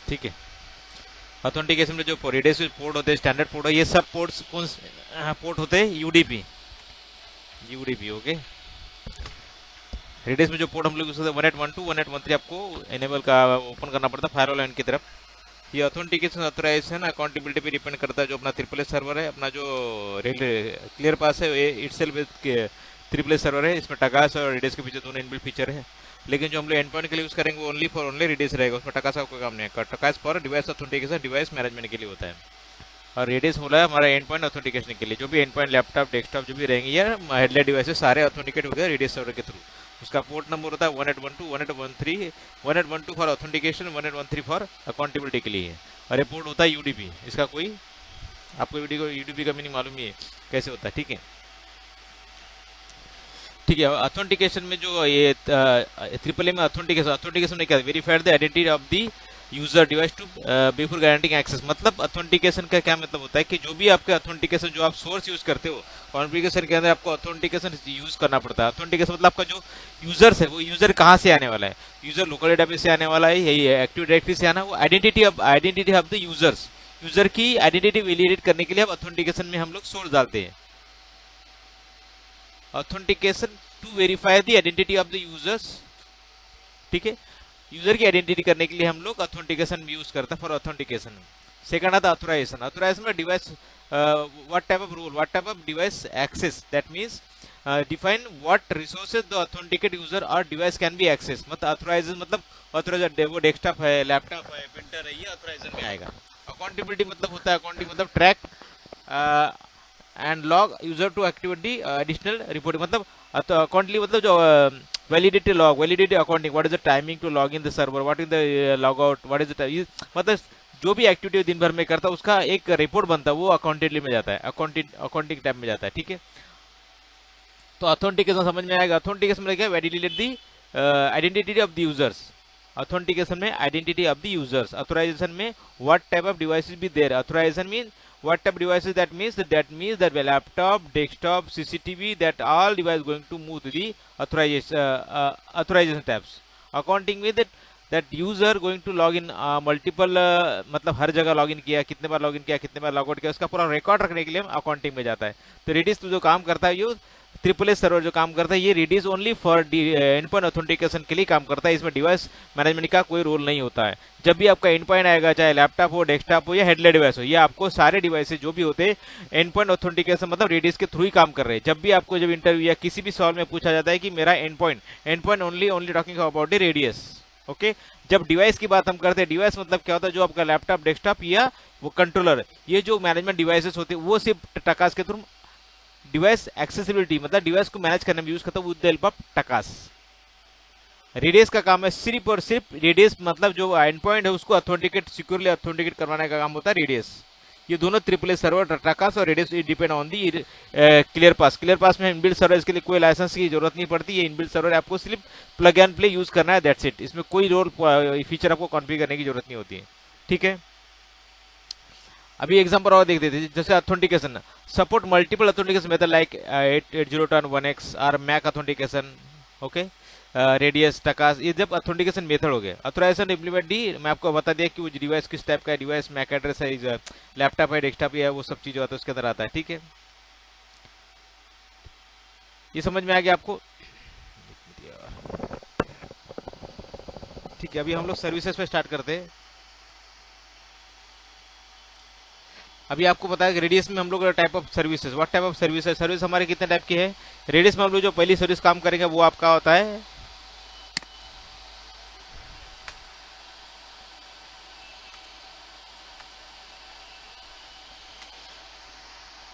ठीक है। ऑथेंटिकेशन में जो रेडियस पोर्ट होते हैं, स्टैंडर्ड पोर्ट है, ये सब पोर्ट्स कौन पोर्ट होते हैं? यूडीपी। UDP okay. रेडियस में जो पोर्ट हम लोग यूज करते हैं 1812 1813 आपको एनेबल का ओपन करना पड़ता है फायरवॉल एंड की तरफ। ये ऑथेंटिकेशन ऑथराइजेशन अकाउंटेबिलिटी पे डिपेंड करता है। जो अपना ट्रिपल एस सर्वर है, अपना जो क्लियर पास है, ये इटसेल्फ ट्रिपल एस सर्वर है। इसमें टकास और रेडियस के पीछे दोनों इनबिल्ट फीचर है। लेकिन जो हम लोग एंड पॉइंट के लिए यूज करेंगे वो ओनली फॉर ओनली रेडियस रहेगा, उसमें टकास का कोई काम नहीं है। TACACS for device authentication, device management के लिए होता है। और रेडियस बोला है हमारा एंड पॉइंट ऑथेंटिकेशन के लिए। जो भी एंड पॉइंट लैपटॉप डेस्कटॉप जो भी रहेंगे या हेडलाइट डिवाइसेस सारे ऑथेंटिकेट हो गए रेडियस सर्वर के थ्रू। उसका पोर्ट नंबर होता है 1812 1813 1812 फॉर ऑथेंटिकेशन, 1813 फॉर अकाउंटेबिलिटी के लिए। और ये पोर्ट होता है यूडीपी। इसका कोई आपको यूडीपी का मीनिंग मालूम ही है कैसे होता है। ठीक है, ठीक है। ऑथेंटिकेशन में जो ये ट्रिपल ए में ऑथेंटिकेशन में क्या verified the identity of the user device to before granting access. मतलब ऑथेंटिकेशन का क्या मतलब होता है कि जो भी आपके ऑथेंटिकेशन जो आप सोर्स यूज करते हो, कॉन्फ़िगरेशन के अंदर आपको ऑथेंटिकेशन यूज करना पड़ता है। ऑथेंटिकेशन मतलब आपका जो यूजर्स है वो यूजर कहाँ से आने वाला है? यूजर लोकल डेटाबेस से आने वाला है, यही एक्टिव डायरेक्टरी से आना। वो identity of the users, user की आइडेंटिटी वैलिडेट करने के लिए अब ऑथेंटिकेशन में हम लोग सोर्स डालते हैं। Authentication to verify the identity of the users. ठीक है, यूजर की आइडेंटिटी करने के लिए हम लोग ऑथेंटिकेशन यूज करते हैं फॉर ऑथेंटिकेशन। सेकंड आता ऑथराइजेशन। ऑथराइजेशन में device what type of rule, what type of device access, that means define what resources the authenticate user और डिवाइस कैन बी एक्सेस। मतलब ऑथराइजेशन मतलब ऑथराइज वो desktop है, laptop है, printer है, ये ऑथराइजेशन में आएगा। अकाउंटेबिलिटी मतलब होता है अकाउंटिंग मतलब track and log user to activate the additional reporting. मतलब अकाउंटली मतलब जो validity log, validity accounting, what is the timing to log in the server, what is the log out, what is the मतलब जो भी activity दिन भर में करता है उसका एक रिपोर्ट बनता है, वो अकाउंटेबली में जाता है, अकाउंटिंग टाइप में जाता है। ठीक है, तो ऑथेंटिकेशन समझ में आएगा। ऑथेंटिकेशन में क्या? Validate the identity of the users. Authentication में identity of the users. Authorization में what type of devices be there. Authorization mean what type of devices, that means that laptop, desktop, CCTV, that all device going to move to the authorization tabs. Accounting with that user going to log in multiple मतलब हर जगह log in किया, कितने बार log in किया, कितने बार log out किया, उसका पूरा record रखने के लिए हम अकाउंटिंग में जाता है। तो रेडिस जो काम करता है, ये ट्रिपल एस सर्वर जो काम करता है, ये RADIUS only for endpoint authentication के लिए काम करता है। इसमें डिवाइस मैनेजमेंट का कोई रोल नहीं होता है। जब भी आपका एंड पॉइंट आएगा, चाहे लैपटॉप हो, डेस्कटॉप हो या हेडलाइट डिवाइस हो, ये आपको सारे डिवाइसेस जो भी होते हैं एंड पॉइंट ऑथेंटिकेशन मतलब रेडिस के थ्रू ही काम कर रहे हैं। जब भी आपको जब इंटरव्यू या किसी भी सवाल में पूछा जाता है कि मेरा and point only talking about the radius. Okay, जब डिवाइस की बात हम करते हैं, डिवाइस मतलब क्या होता है? जो आपका लैपटॉप, डेस्कटॉप या वो कंट्रोलर, ये जो मैनेजमेंट डिवाइसेस होते हैं वो सिर्फ टकास के थ्रू डिवाइस एक्सेसिबिलिटी मतलब डिवाइस को मैनेज करने में यूज करता है with the help of TACACS. Radius का काम है सिर्फ और सिर्फ रेडियस मतलब जो एंड पॉइंट है उसको ऑथेंटिकेट, सिक्योरली ऑथेंटिकेट करवाने का काम होता है रेडियस। ये दोनों ट्रिपल एस सर्वर टकास और radius depend on the clear pass. Clear pass में इनबिल्ट सर्वर, इसके लिए कोई लाइसेंस की जरूरत नहीं पड़ती। ये इनबिल्ट सर्वर आपको सिर्फ प्लग एंड प्ले यूज करना है, दैट्स इट। इसमें कोई रोल फीचर आपको कॉन्फ़िगर करने की जरूरत नहीं होती है। ठीक है, अभी एग्जांपल और देख देते हैं। जैसे authentication support multiple authentication method like 802.1x और मैक ऑथेंटिकेशन। ओके, रेडियस, टकास, ये जब ऑथेंटिकेशन मेथड हो गए। ऑथराइजेशन इंप्लीमेंट डी, मैं आपको बता दिया कि वो डिवाइस किस टाइप का है, डिवाइस मैक एड्रेस है, लैपटॉप है, डेस्कटॉप है, वो सब चीजें होता है उसके अंदर आता है। ठीक है, ये समझ में आ गया आपको? ठीक है, अभी हम लोग सर्विसेज पे स्टार्ट करते हैं। अभी आपको पता है कि रेडियस में हम लोग type of services, what type of services, service हमारे कितने टाइप की है। रेडियस में हम लोग जो पहली सर्विस काम करेंगे वो आपका होता है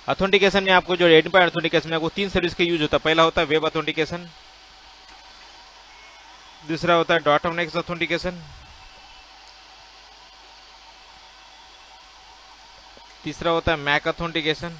ऑथेंटिकेशन में। आपको जो एंड पॉइंट ऑथेंटिकेशन में आपको तीन सर्विस का यूज होता है। पहला होता है वेब ऑथेंटिकेशन, दूसरा होता है डॉट ऑफ ऑथेंटिकेशन, तीसरा होता है मैक ऑथेंटिकेशन।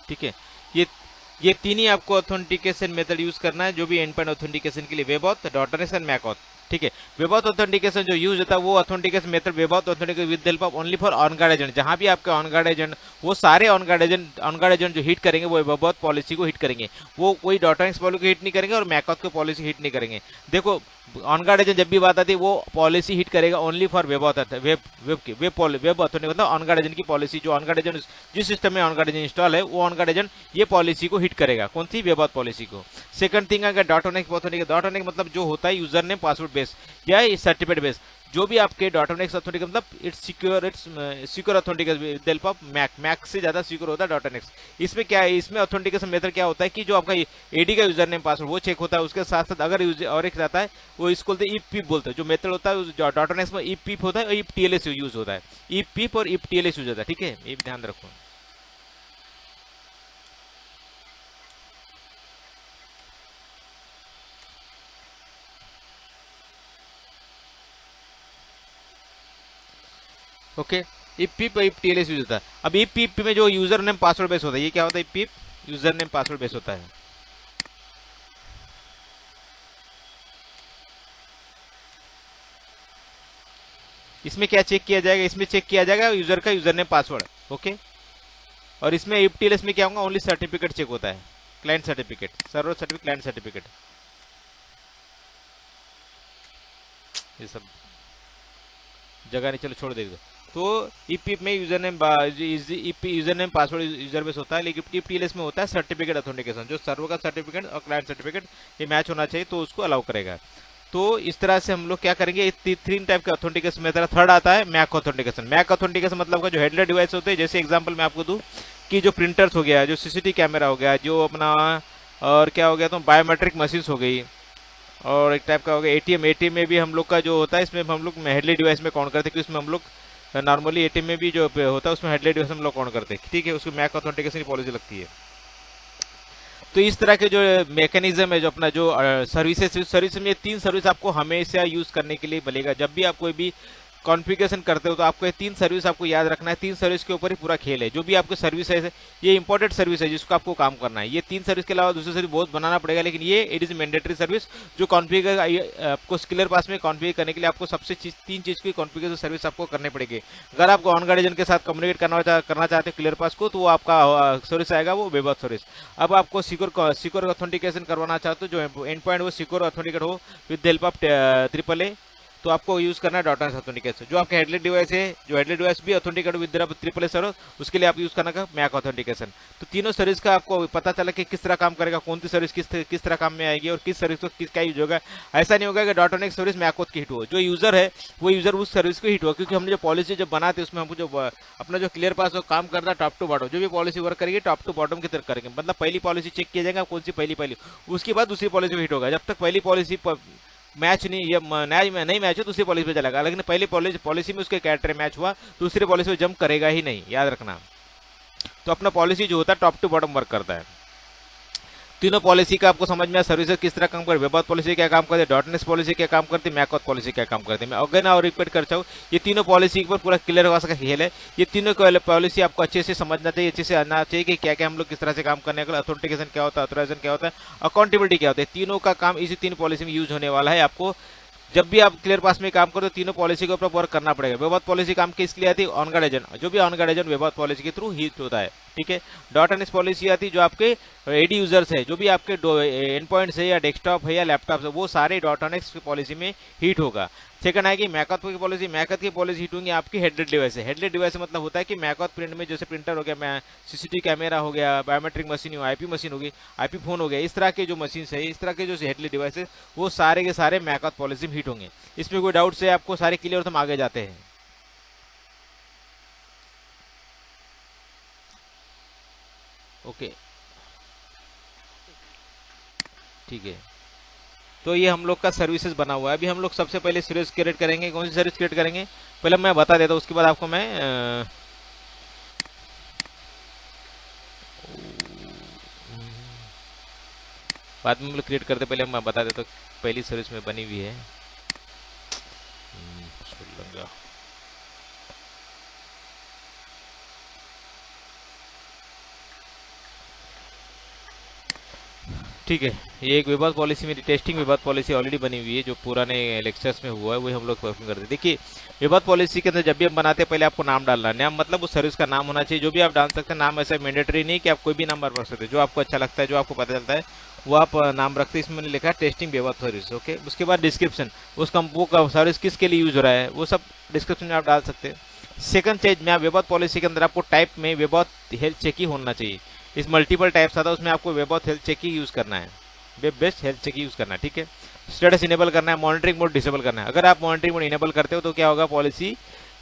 ठीक है, ये तीन ही आपको ऑथेंटिकेशन मेथड यूज करना है जो भी एंड पॉइंट ऑथेंटिकेशन के लिए, web auth, dot of and MAC auth. ठीक है। वेब ऑफ ऑथेंटिकेशन जो यूज होता है वो authentication method web of authentication with help of only for on guard agent. जहां भी आपके ऑन गार्ड एजेंट, वो सारे ऑन गार्ड एजेंट जो हिट करेंगे वो वेब ऑफ पॉलिसी को हिट करेंगे, वो कोई डॉट पॉलिसी को हिट नहीं करेंगे और मैक ऑथ को पॉलिसी हिट नहीं करेंगे। देखो ऑन गार्ड एजेंट जब भी बात आती है वो पॉलिसी हिट करेगा ओनली फॉर वेब ऑथेंटिकेशन, मतलब ऑन गार्ड एजेंट की पॉलिसी, जो ऑन गार्ड एजेंट जिस सिस्टम में ऑन गार्ड एजेंट इंस्टॉल है वो ऑन गार्ड एजेंट ये पॉलिसी को हिट करेगा। कौन सी? वेब ऑथ पॉलिसी को। सेकंड थिंग अगर डॉट ऑथेंटिकेशन मतलब जो होता है यूजर नेम पासवर्ड बेस या सर्टिफिकेट बेस, जो भी आपके डॉट ऑथेंटिकेशन मतलब it's secure authentication with help of Mac से ज्यादा सिक्योर होता है डॉट। इसमें क्या है, इसमें ऑथेंटिकेशन मेथड क्या होता है कि जो आपका एडी का यूजर नेम पासवर्ड वो चेक होता है, उसके साथ साथ अगर और एक रहता है वो इसको बोलते हैं इफ पीप बोलते हैं, जो मेथड होता है डॉट में इफ पीप होता है और इफ टीएलएस यूज होता है, इफ पीप और इफ टीएलएस यूज होता है। ठीक है, ये ध्यान रखो। Okay, EAP PEAP EAP TLS use होता है। अब इफ पीप में जो यूजर नेम पासवर्ड बेस होता है, ये क्या होता है? EAP PEAP user name password base होता है। इसमें क्या चेक किया जाएगा? इसमें चेक किया जाएगा यूजर का यूजर नेम पासवर्ड। ओके, और इसमें इफ टीएलएस में क्या होगा? ओनली सर्टिफिकेट चेक होता है, client certificate, server certificate, client certificate, ये सब जगह नहीं, चलो छोड़ देगा। तो ईपीप में user name user name password user base होता है, लेकिन ईपीटीएलएस में होता है सर्टिफिकेट ऑथेंटिकेशन, जो सर्वर का सर्टिफिकेट और क्लाइंट सर्टिफिकेट ये मैच होना चाहिए तो उसको अलाउ करेगा। तो इस तरह से हम लोग क्या करेंगे, तीन टाइप के ऑथेंटिकेशन मेथड। थर्ड आता है मैक ऑथेंटिकेशन। मैक ऑथेंटिकेशन मतलब का जो हेडलेस डिवाइस होते हैं, जैसे एग्जांपल मैं आपको दूं कि जो प्रिंटर्स हो गया, जो सीसीटीवी कैमरा हो गया, जो अपना और क्या हो गया, तो बायोमेट्रिक मशीन्स हो गई, और एक टाइप का हो गया एटीएम। एटीएम में भी हम लोग का जो होता है, इसमें हम लोग हेडलेस डिवाइस में काउंट करते हैं, कि उसमें हम लोग नॉर्मली एटीएम में भी जो होता है उसमें हेडलेस डिवाइस हम लोग काउंट करते हैं। ठीक है, उसको मैक ऑथेंटिकेशन की पॉलिसी लगती है। तो इस तरह के जो मैकेनिज्म है, जो अपना जो सर्विस में, ये तीन सर्विस आपको हमेशा यूज करने के लिए मिलेगा। जब भी आप कोई भी कॉन्फ़िगरेशन करते हो तो आपको ये तीन सर्विस आपको याद रखना है। तीन सर्विस के ऊपर ही पूरा खेल है। जो भी आपको सर्विस है ये इंपॉर्टेंट सर्विस है जिसको आपको काम करना है। ये तीन सर्विस के अलावा दूसरी सर्विस बहुत बनाना पड़ेगा, लेकिन ये इट इज मैंडेटरी सर्विस जो कॉन्फ़िगर आपको स्किलर पास में कॉन्फ़िगर करने के लिए आपको सबसे तीन चीज की कॉन्फ़िगरेशन सर्विस आपको करनी पड़ेगी। अगर आपको ऑन गार्ड एजेंट के साथ कम्युनिकेट करना चाहते हैं क्लियर पास को, तो वो आपका सर्विस आएगा वो वेब सर्विस। अब आपको सिक्योर ऑथेंटिकेशन करवाना चाहते हो, जो एंड पॉइंट वो सिक्योर ऑथेंटिकेट हो विद हेल्प ऑफ AAA, तो आपको यूज करना है डॉट ऑथेंटिकेशन। जो आपके हेडलेस डिवाइस है, जो हेडलेस डिवाइस भी ऑथेंटिकेट विद AAA सर्वर, उसके लिए आप यूज करना का मैक ऑथेंटिकेशन। तो तीनों सर्विस का आपको पता चला कि किस तरह काम करेगा, कौन सी सर्विस किस तरह काम में आएगी और किस सर्विस को किसका यूज होगा। ऐसा नहीं होगा कि डॉट सर्विस मैक की हिट हो, जो यूजर है वो यूजर उस सर्विस को हिट हुआ, क्योंकि हमने जो पॉलिसी जब बनाते हैं उसमें हमको जो अपना जो क्लियर पास काम करता है टॉप टू बॉटम, जो भी पॉलिसी वर्क करेगी टॉप टू बॉटम की तरफ करेंगे। मतलब पहली पॉलिसी चेक किया जाएगा कौन सी पहली, उसके बाद दूसरी पॉलिसी हिट होगा। जब तक पहली पॉलिसी मैच नहीं, ये नहीं मैच हो दूसरी पॉलिसी पे चलेगा, लेकिन पहली पॉलिसी में उसके कैरेक्टर मैच हुआ दूसरी पॉलिसी में जंप करेगा ही नहीं, याद रखना। तो अपना पॉलिसी जो होता है टॉप टू बॉटम वर्क करता है। तीनों पॉलिसी का आपको समझ में आया, सर्विसेज किस तरह काम करती है, वेब ऑथ पॉलिसी क्या काम करती है, डॉटनेस पॉलिसी क्या काम करती है, मैक ऑथ पॉलिसी क्या काम करती है। मैं अगेन और रिपीट करता हूँ, ये तीनों पॉलिसी पर पूरा क्लियर हो सका खेल है। ये तीनों पॉलिसी आपको अच्छे से समझना चाहिए, अच्छे से आना चाहिए कि क्या क्या हम लोग किस तरह से काम करने का। ऑथेंटिकेशन क्या होता है, ऑथराइजेशन क्या होता है, अकाउंटेबिलिटी क्या होता है, तीनों का काम इसी तीन पॉलिसी में यूज होने वाला है। आपको जब भी आप क्लियर पास में काम करो तो तीनों पॉलिसी के ऊपर वर्क करना पड़ेगा। वेब ऑथ पॉलिसी काम किसके लिए आती है? ऑन गार्ड एजेंट, जो भी on guard agent web auth policy के थ्रू हिट होता है। ठीक है, डॉट एनएस पॉलिसी आती है जो आपके एडी यूजर्स है, जो भी आपके एंड पॉइंट्स है या डेस्कटॉप है या लैपटॉप है, वो सारे डॉट एनएस पॉलिसी में हिट होगा। सेकंड आएगी मैकऑथ की पॉलिसी। मैकऑथ की पॉलिसी हिट होंगी आपकी हेडलेस डिवाइस है। हेडलेस डिवाइस मतलब होता है कि मैकऑथ प्रिंट में जैसे प्रिंटर हो गया, सीसीटीवी कैमरा हो गया, बायोमेट्रिक मशीन हो, आईपी मशीन होगी, आईपी फोन हो गया, इस तरह के जो मशीन है, इस तरह के जो हेडलेस डिवाइस है, वो सारे के सारे मैकऑथ पॉलिसी में हिट होंगे। इसमें कोई डाउट से आपको सारे क्लियर, तो हम आगे जाते हैं। ओके, ठीक है। तो ये हम लोग का सर्विसेज बना हुआ है। अभी हम लोग सबसे पहले सर्विस क्रिएट करेंगे। कौन सी सर्विस क्रिएट करेंगे पहले मैं बता देता हूँ, उसके बाद आपको मैं बाद में हम लोग क्रिएट करते पहले मैं बता देता हूँ पहली सर्विस में बनी हुई है। ठीक है, ये एक विवाद पॉलिसी मेरी टेस्टिंग विवाद पॉलिसी ऑलरेडी बनी हुई है, जो पुराने लेक्चर्स में हुआ है वही हम लोग परफॉर्म करते हैं। देखिए, विवाद पॉलिसी के अंदर जब भी हम बनाते हैं पहले आपको नाम डालना है। नाम मतलब उस सर्विस का नाम होना चाहिए, जो भी आप डाल सकते हैं। नाम ऐसा मैंडेटरी नहीं कि आप कोई भी नाम रख सकते हैं, जो आपको अच्छा लगता है, जो आपको पता चलता है वो आप नाम रखते हैं। इसमें मैंने लिखा है टेस्टिंग विवाद सर्विस। ओके, उसके बाद डिस्क्रिप्शन, उस कंपनी का सर्विस किसके लिए यूज हो रहा है वो सब डिस्क्रिप्शन में आप डाल सकते हैं। सेकंड चीज में, विवाद पॉलिसी के अंदर आपको टाइप में विवाद हेल्थ चेक ही होना चाहिए। इस मल्टीपल टाइप्स आता है, उसमें आपको विवाद हेल्थ चेक ही यूज करना है, web based health check use करना है। ठीक है, स्टेटस इनेबल करना है, मॉनिटरिंग मोड डिसेबल करना है। अगर आप मॉनिटरिंग मोड इनेबल करते हो तो क्या होगा, पॉलिसी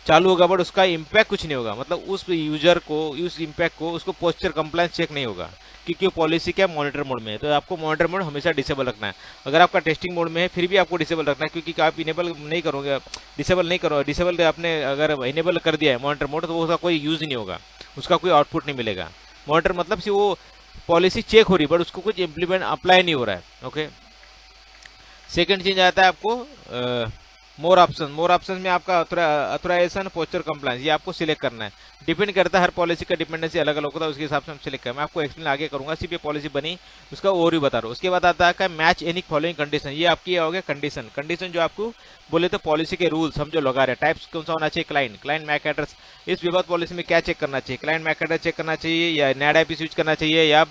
चालू होगा बट उसका इंपैक्ट कुछ नहीं होगा, मतलब उस यूजर को, उस इंपैक्ट को, उसको पोस्चर कंप्लायंस चेक नहीं होगा, क्योंकि पॉलिसी क्या मॉनिटर मोड में है। तो आपको मॉनिटर मोड हमेशा डिसेबल रखना है। अगर आपका टेस्टिंग मोड में है फिर भी आपको डिसेबल रखना है, क्योंकि आप इनेबल नहीं करोगे, डिसेबल नहीं करो, डिसेबल आपने अगर इनेबल कर दिया है मॉनिटर मोड, तो वो उसका कोई यूज नहीं होगा, उसका कोई आउटपुट नहीं मिलेगा। मॉनिटर मतलब से वो पॉलिसी चेक हो रही है बट उसको कुछ इम्प्लीमेंट अप्लाई नहीं हो रहा है। ओके, सेकंड चीज आता है आपको मोर ऑप्शन। मोर ऑप्शन में आपका ऑथराइजेशन, पोस्चर कंप्लायंस, ये आपको सिलेक्ट करना है। डिपेंड करता है, हर पॉलिसी का डिपेंडेंसी अलग अलग होता है, उसके हिसाब से हम सिलेक्ट करें। मैं आपको एक्सप्लेन आगे करूंगा, सिर्फ ये पॉलिसी बनी उसका ओवरव्यू बता रहा हूँ। उसके बाद आता है मैच एनी फॉलोइंग कंडीशन। ये आपकी हो गया कंडीशन। कंडीशन जो आपको बोले तो पॉलिसी के रूल्स हम जो लगा रहे हैं, टाइप्स कौन सा होना चाहिए, क्लाइंट मैक एड्रेस। इस विवाद पॉलिसी में क्या चेक करना चाहिए, क्लाइंट मैक एड्रेस चेक करना चाहिए, या नेट आईपी स्विच करना चाहिए, या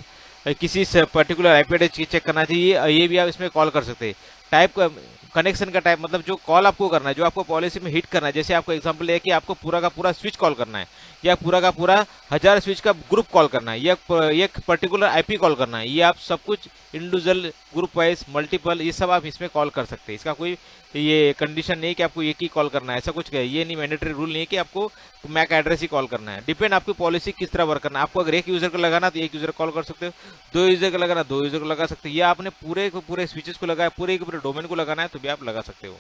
किसी पर्टिकुलर आईपी एड्रेस चेक करना चाहिए। ये भी आप इसमें कॉल कर सकते हैं। टाइप कनेक्शन का टाइप मतलब जो कॉल आपको करना है, जो आपको पॉलिसी में हिट करना है। जैसे आपको एग्जांपल है कि आपको पूरा का पूरा स्विच कॉल करना है, या पूरा का पूरा 1000 स्विच का ग्रुप कॉल करना है, या एक पर्टिकुलर आईपी कॉल करना है। ये आप सब कुछ इंडिविजुअल, ग्रुप वाइज, मल्टीपल, ये सब आप इसमें कॉल कर सकते हैं। इसका कोई ये कंडीशन नहीं कि आपको एक ही कॉल करना है, ऐसा कुछ ये नहीं, मैंडेटरी रूल नहीं है कि आपको मैक एड्रेस ही कॉल करना है। डिपेंड आपकी पॉलिसी किस तरह वर्क करना है। आपको अगर एक यूजर को लगाना तो एक यूजर कॉल कर सकते हो, 2 यूजर को लगाना 2 यूजर को लगा सकते हो, या आपने पूरे को पूरे स्विचेस को लगाया, पूरे के पूरे डोमेन को लगाना है तो भी आप लगा सकते हो।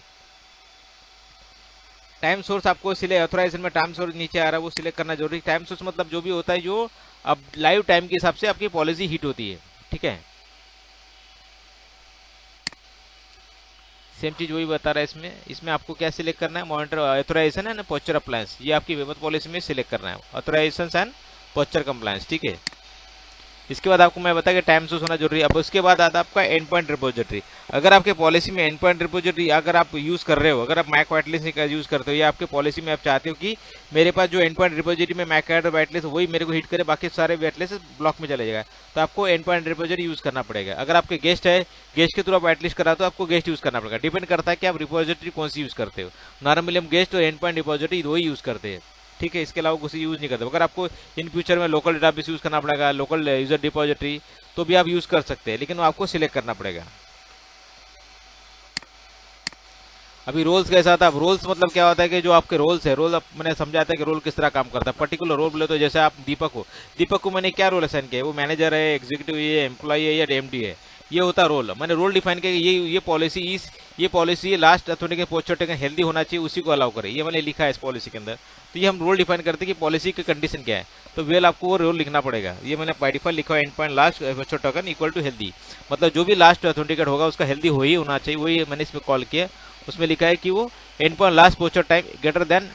टाइम सोर्स आपको सिलेक्ट, ऑथराइजेशन में टाइम सोर्स नीचे आ रहा है वो सिलेक्ट करना जरूरी। टाइम सोर्स मतलब जो भी होता है जो अब लाइव टाइम के हिसाब से आपकी पॉलिसी हिट होती है। ठीक है, सेम चीज वही बता रहा है इसमें। इसमें आपको क्या सिलेक्ट करना है, मॉनिटर ऑथराइजेशन है ना, पोस्चर अप्लायंस, ये आपकी विवाद पॉलिसी में सिलेक्ट करना है, ऑथराइजेशन एंड पोस्चर कंप्लायंस। ठीक है, इसके बाद आपको मैं बता कि टाइम सोर्स होना जरूरी है। अब उसके बाद आता है आपका एंड पॉइंट रिपोजिटरी। अगर आपके पॉलिसी में एंड पॉइंट रिपोजिटरी अगर आप यूज कर रहे हो, अगर आप मैक वाइटलिस्ट का यूज करते हो, या आपके पॉलिसी में आप चाहते हो कि मेरे पास जो एंड पॉइंट रिपोजिटरी में मैक वाइटलिस्ट वही मेरे को हिट करे, बाकी सारे वाइटलिस्ट ब्लॉक में चले जाएगा, तो आपको एंड पॉइंट रिपोजिटरी यूज करना पड़ेगा। अगर आपके गेस्ट है, गेस्ट के थ्रू आप वाइटलिस्ट करा तो आपको गेस्ट यूज करना पड़ेगा। डिपेंड करता है कि आप रिपोजिटरी कौन सी यूज करते हो। नॉर्मली हम गेस्ट और एंड पॉइंट रिपोजिटरी वही यूज करते हैं। ठीक है, इसके अलावा कुछ यूज नहीं करते। अगर आपको इन फ्यूचर में लोकल डेटाबेस यूज करना पड़ेगा, लोकल यूजर डिपोजिटरी, तो भी आप यूज कर सकते हैं, लेकिन वो आपको सिलेक्ट करना पड़ेगा। अभी रोल्स कैसा था, अब रोल्स मतलब क्या होता है कि जो आपके रोल्स है, रोल मैंने समझाता है कि रोल किस तरह काम करता है। पर्टिकुलर रोल बोले तो जैसे आप दीपक हो, दीपक को मैंने क्या रोल असाइन किया है, वो मैनेजर है, एग्जीक्यूटिव है, एम्प्लॉय है, या एमडी है, ये होता रोल। मैंने रोल डिफाइन किया कि ये पॉलिसी लास्ट अथॉरिटी के पोस्चर टेकन हेल्दी होना चाहिए, उसी को अलाउ करे, ये मैंने लिखा है इस पॉलिसी के अंदर। तो ये हम रोल डिफाइन करते हैं कि पॉलिसी की कंडीशन क्या है, तो वेल आपको वो रोल लिखना पड़ेगा। ये मैंने बाय डिफॉल्ट लिखा है, endpoint last posture token equal to healthy, मतलब जो भी लास्ट अथॉरिटी होगा उसका हेल्दी हो ही होना चाहिए, वही मैंने इसमें कॉल किया। उसमें लिखा है कि वो and point last posture time greater than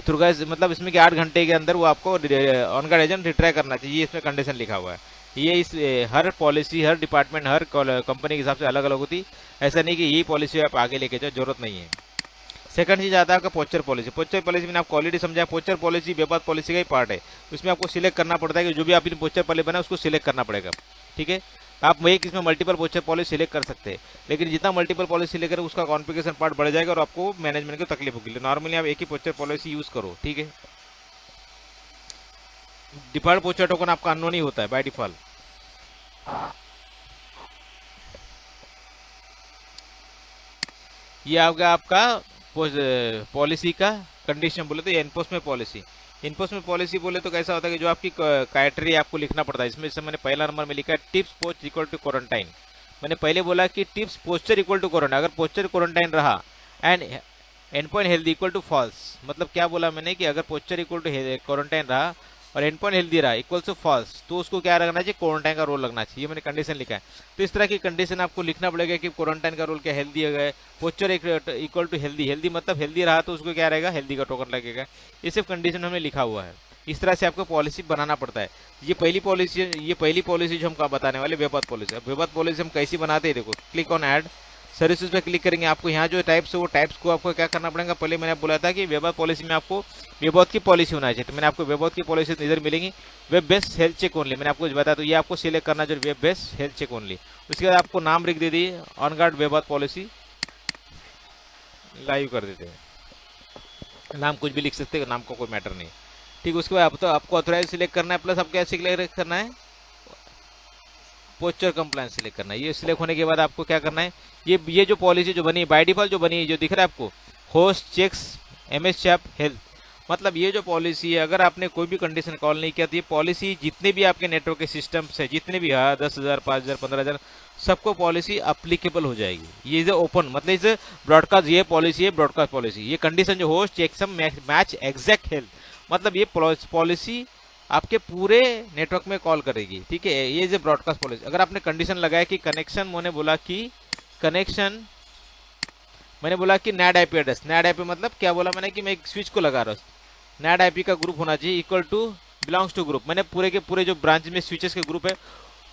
through guys, मतलब इसमें कि 8 घंटे के अंदर वो आपको ऑन गार्ड एजेंट रिट्राई करना चाहिए, इसमें कंडीशन लिखा हुआ है। ये इस हर पॉलिसी, हर डिपार्टमेंट, हर कंपनी के हिसाब से अलग अलग होती, ऐसा नहीं कि यही पॉलिसी आप आगे लेके जाओ, जरूरत नहीं है। सेकंड चीज आता है आपका पोस्चर पॉलिसी। पोस्चर पॉलिसी मैंने आपको ऑलरेडी समझाया, पोस्चर पॉलिसी विवाद पॉलिसी का ही पार्ट है। उसमें आपको सिलेक्ट करना पड़ता है कि जो भी आपने पोस्चर पॉलिसी बना उसको सिलेक्ट करना पड़ेगा। ठीक है, आप वही इसमें मल्टीपल पोस्चर पॉलिसी सिलेक्ट कर सकते हैं, लेकिन जितना मल्टीपल पॉलिसी सिलेक्ट करें उसका कॉन्फ़िगरेशन पार्ट बढ़ जाएगा और आपको मैनेजमेंट को तकलीफ होगी। नॉर्मली आप एक ही पोस्चर पॉलिसी यूज करो। ठीक है, डिफॉल्ट पोस्चर टोकन आपका अननोन ही होता है बाय डिफॉल्ट। ये आपका पॉलिसी का कंडीशन बोले तो एनफोर्समेंट पॉलिसी। इन्फोर्समेंट पॉलिसी बोले तो कैसा होता है कि जो आपकी क्राइटेरिया आपको लिखना पड़ता है। इसमें से मैंने पहला नंबर में लिखा है tips post equal to quarantine. मैंने पहले बोला कि tips posture equal to quarantine, अगर पोस्चर क्वारंटाइन रहा and endpoint healthy equal to false, मतलब क्या बोला मैंने कि अगर पोस्चर इक्वल टू क्वारंटाइन रहा और एंड पॉइंट हेल्दी रहा इक्वल टू फॉल्स, तो उसको क्या रखना चाहिए, क्वारंटाइन का रोल लगना चाहिए। ये मैंने कंडीशन लिखा है। तो इस तरह की कंडीशन आपको लिखना पड़ेगा कि क्वारंटाइन का रोल क्या हेल्दी है, posture equal to healthy, healthy मतलब हेल्दी रहा तो उसको क्या रहेगा, हेल्दी का टोकन लगेगा। ये सिर्फ कंडीशन हमने लिखा हुआ है। इस तरह से आपको पॉलिसी बनाना पड़ता है। ये पहली पॉलिसी जो हम बताने वाले वेबपाथ पॉलिसी। अब वेबपाथ पॉलिसी हम कैसी बनाते हैं, देखो क्लिक ऑन ऐड सर्विसेज पे क्लिक करेंगे। आपको यहाँ जो टाइप्स है वो टाइप्स को आपको क्या करना पड़ेगा, पहले मैंने बोला था कि वेबपाथ पॉलिसी में आपको वेबपाथ की पॉलिसी होना चाहिए, तो मैंने आपको वेबपाथ की पॉलिसी इधर मिलेंगी। Web based health check only मैंने आपको बताया, तो ये आपको सिलेक्ट करना जो web based health check only. उसके बाद आपको नाम लिख दे दी on guard web path policy, live कर देते हैं। नाम कुछ भी लिख सकते हैं, नाम का कोई मैटर नहीं। ठीक, उसके बाद तो आपको ऑथोराइज सिलेक्ट करना है, प्लस आपको क्या सिलेक्ट करना है, पोस्चर कंप्लायंस सिलेक्ट करना है। ये सिलेक्ट होने के बाद आपको क्या करना है, ये जो पॉलिसी जो बनी है बाय डिफॉल्ट जो बनी है, जो दिख रहा है आपको host checks MS CHAP health, मतलब ये जो पॉलिसी है अगर आपने कोई भी कंडीशन कॉल नहीं किया तो ये पॉलिसी जितने भी आपके नेटवर्क के सिस्टम्स है, जितने भी 10,000 5,000 15,000 सबको पॉलिसी अप्लीकेबल हो जाएगी। ये जो ओपन मतलब इस ब्रॉडकास्ट ये पॉलिसी है, ब्रॉडकास्ट पॉलिसी ये कंडीशन जो host checksum match exact health, मतलब ये पॉलिसी आपके पूरे नेटवर्क में कॉल करेगी। ठीक है, ये जो ब्रॉडकास्ट पॉलिसी अगर आपने कंडीशन लगाया कि कनेक्शन, मैंने बोला कि कनेक्शन, मैंने बोला कि NAD IP address, NAD IP मतलब क्या बोला मैंने कि मैं एक स्विच को लगा रहा हूँ, नैड आईपी का ग्रुप होना चाहिए equal to belongs to group, मैंने पूरे के पूरे जो ब्रांच में स्विचेस के ग्रुप है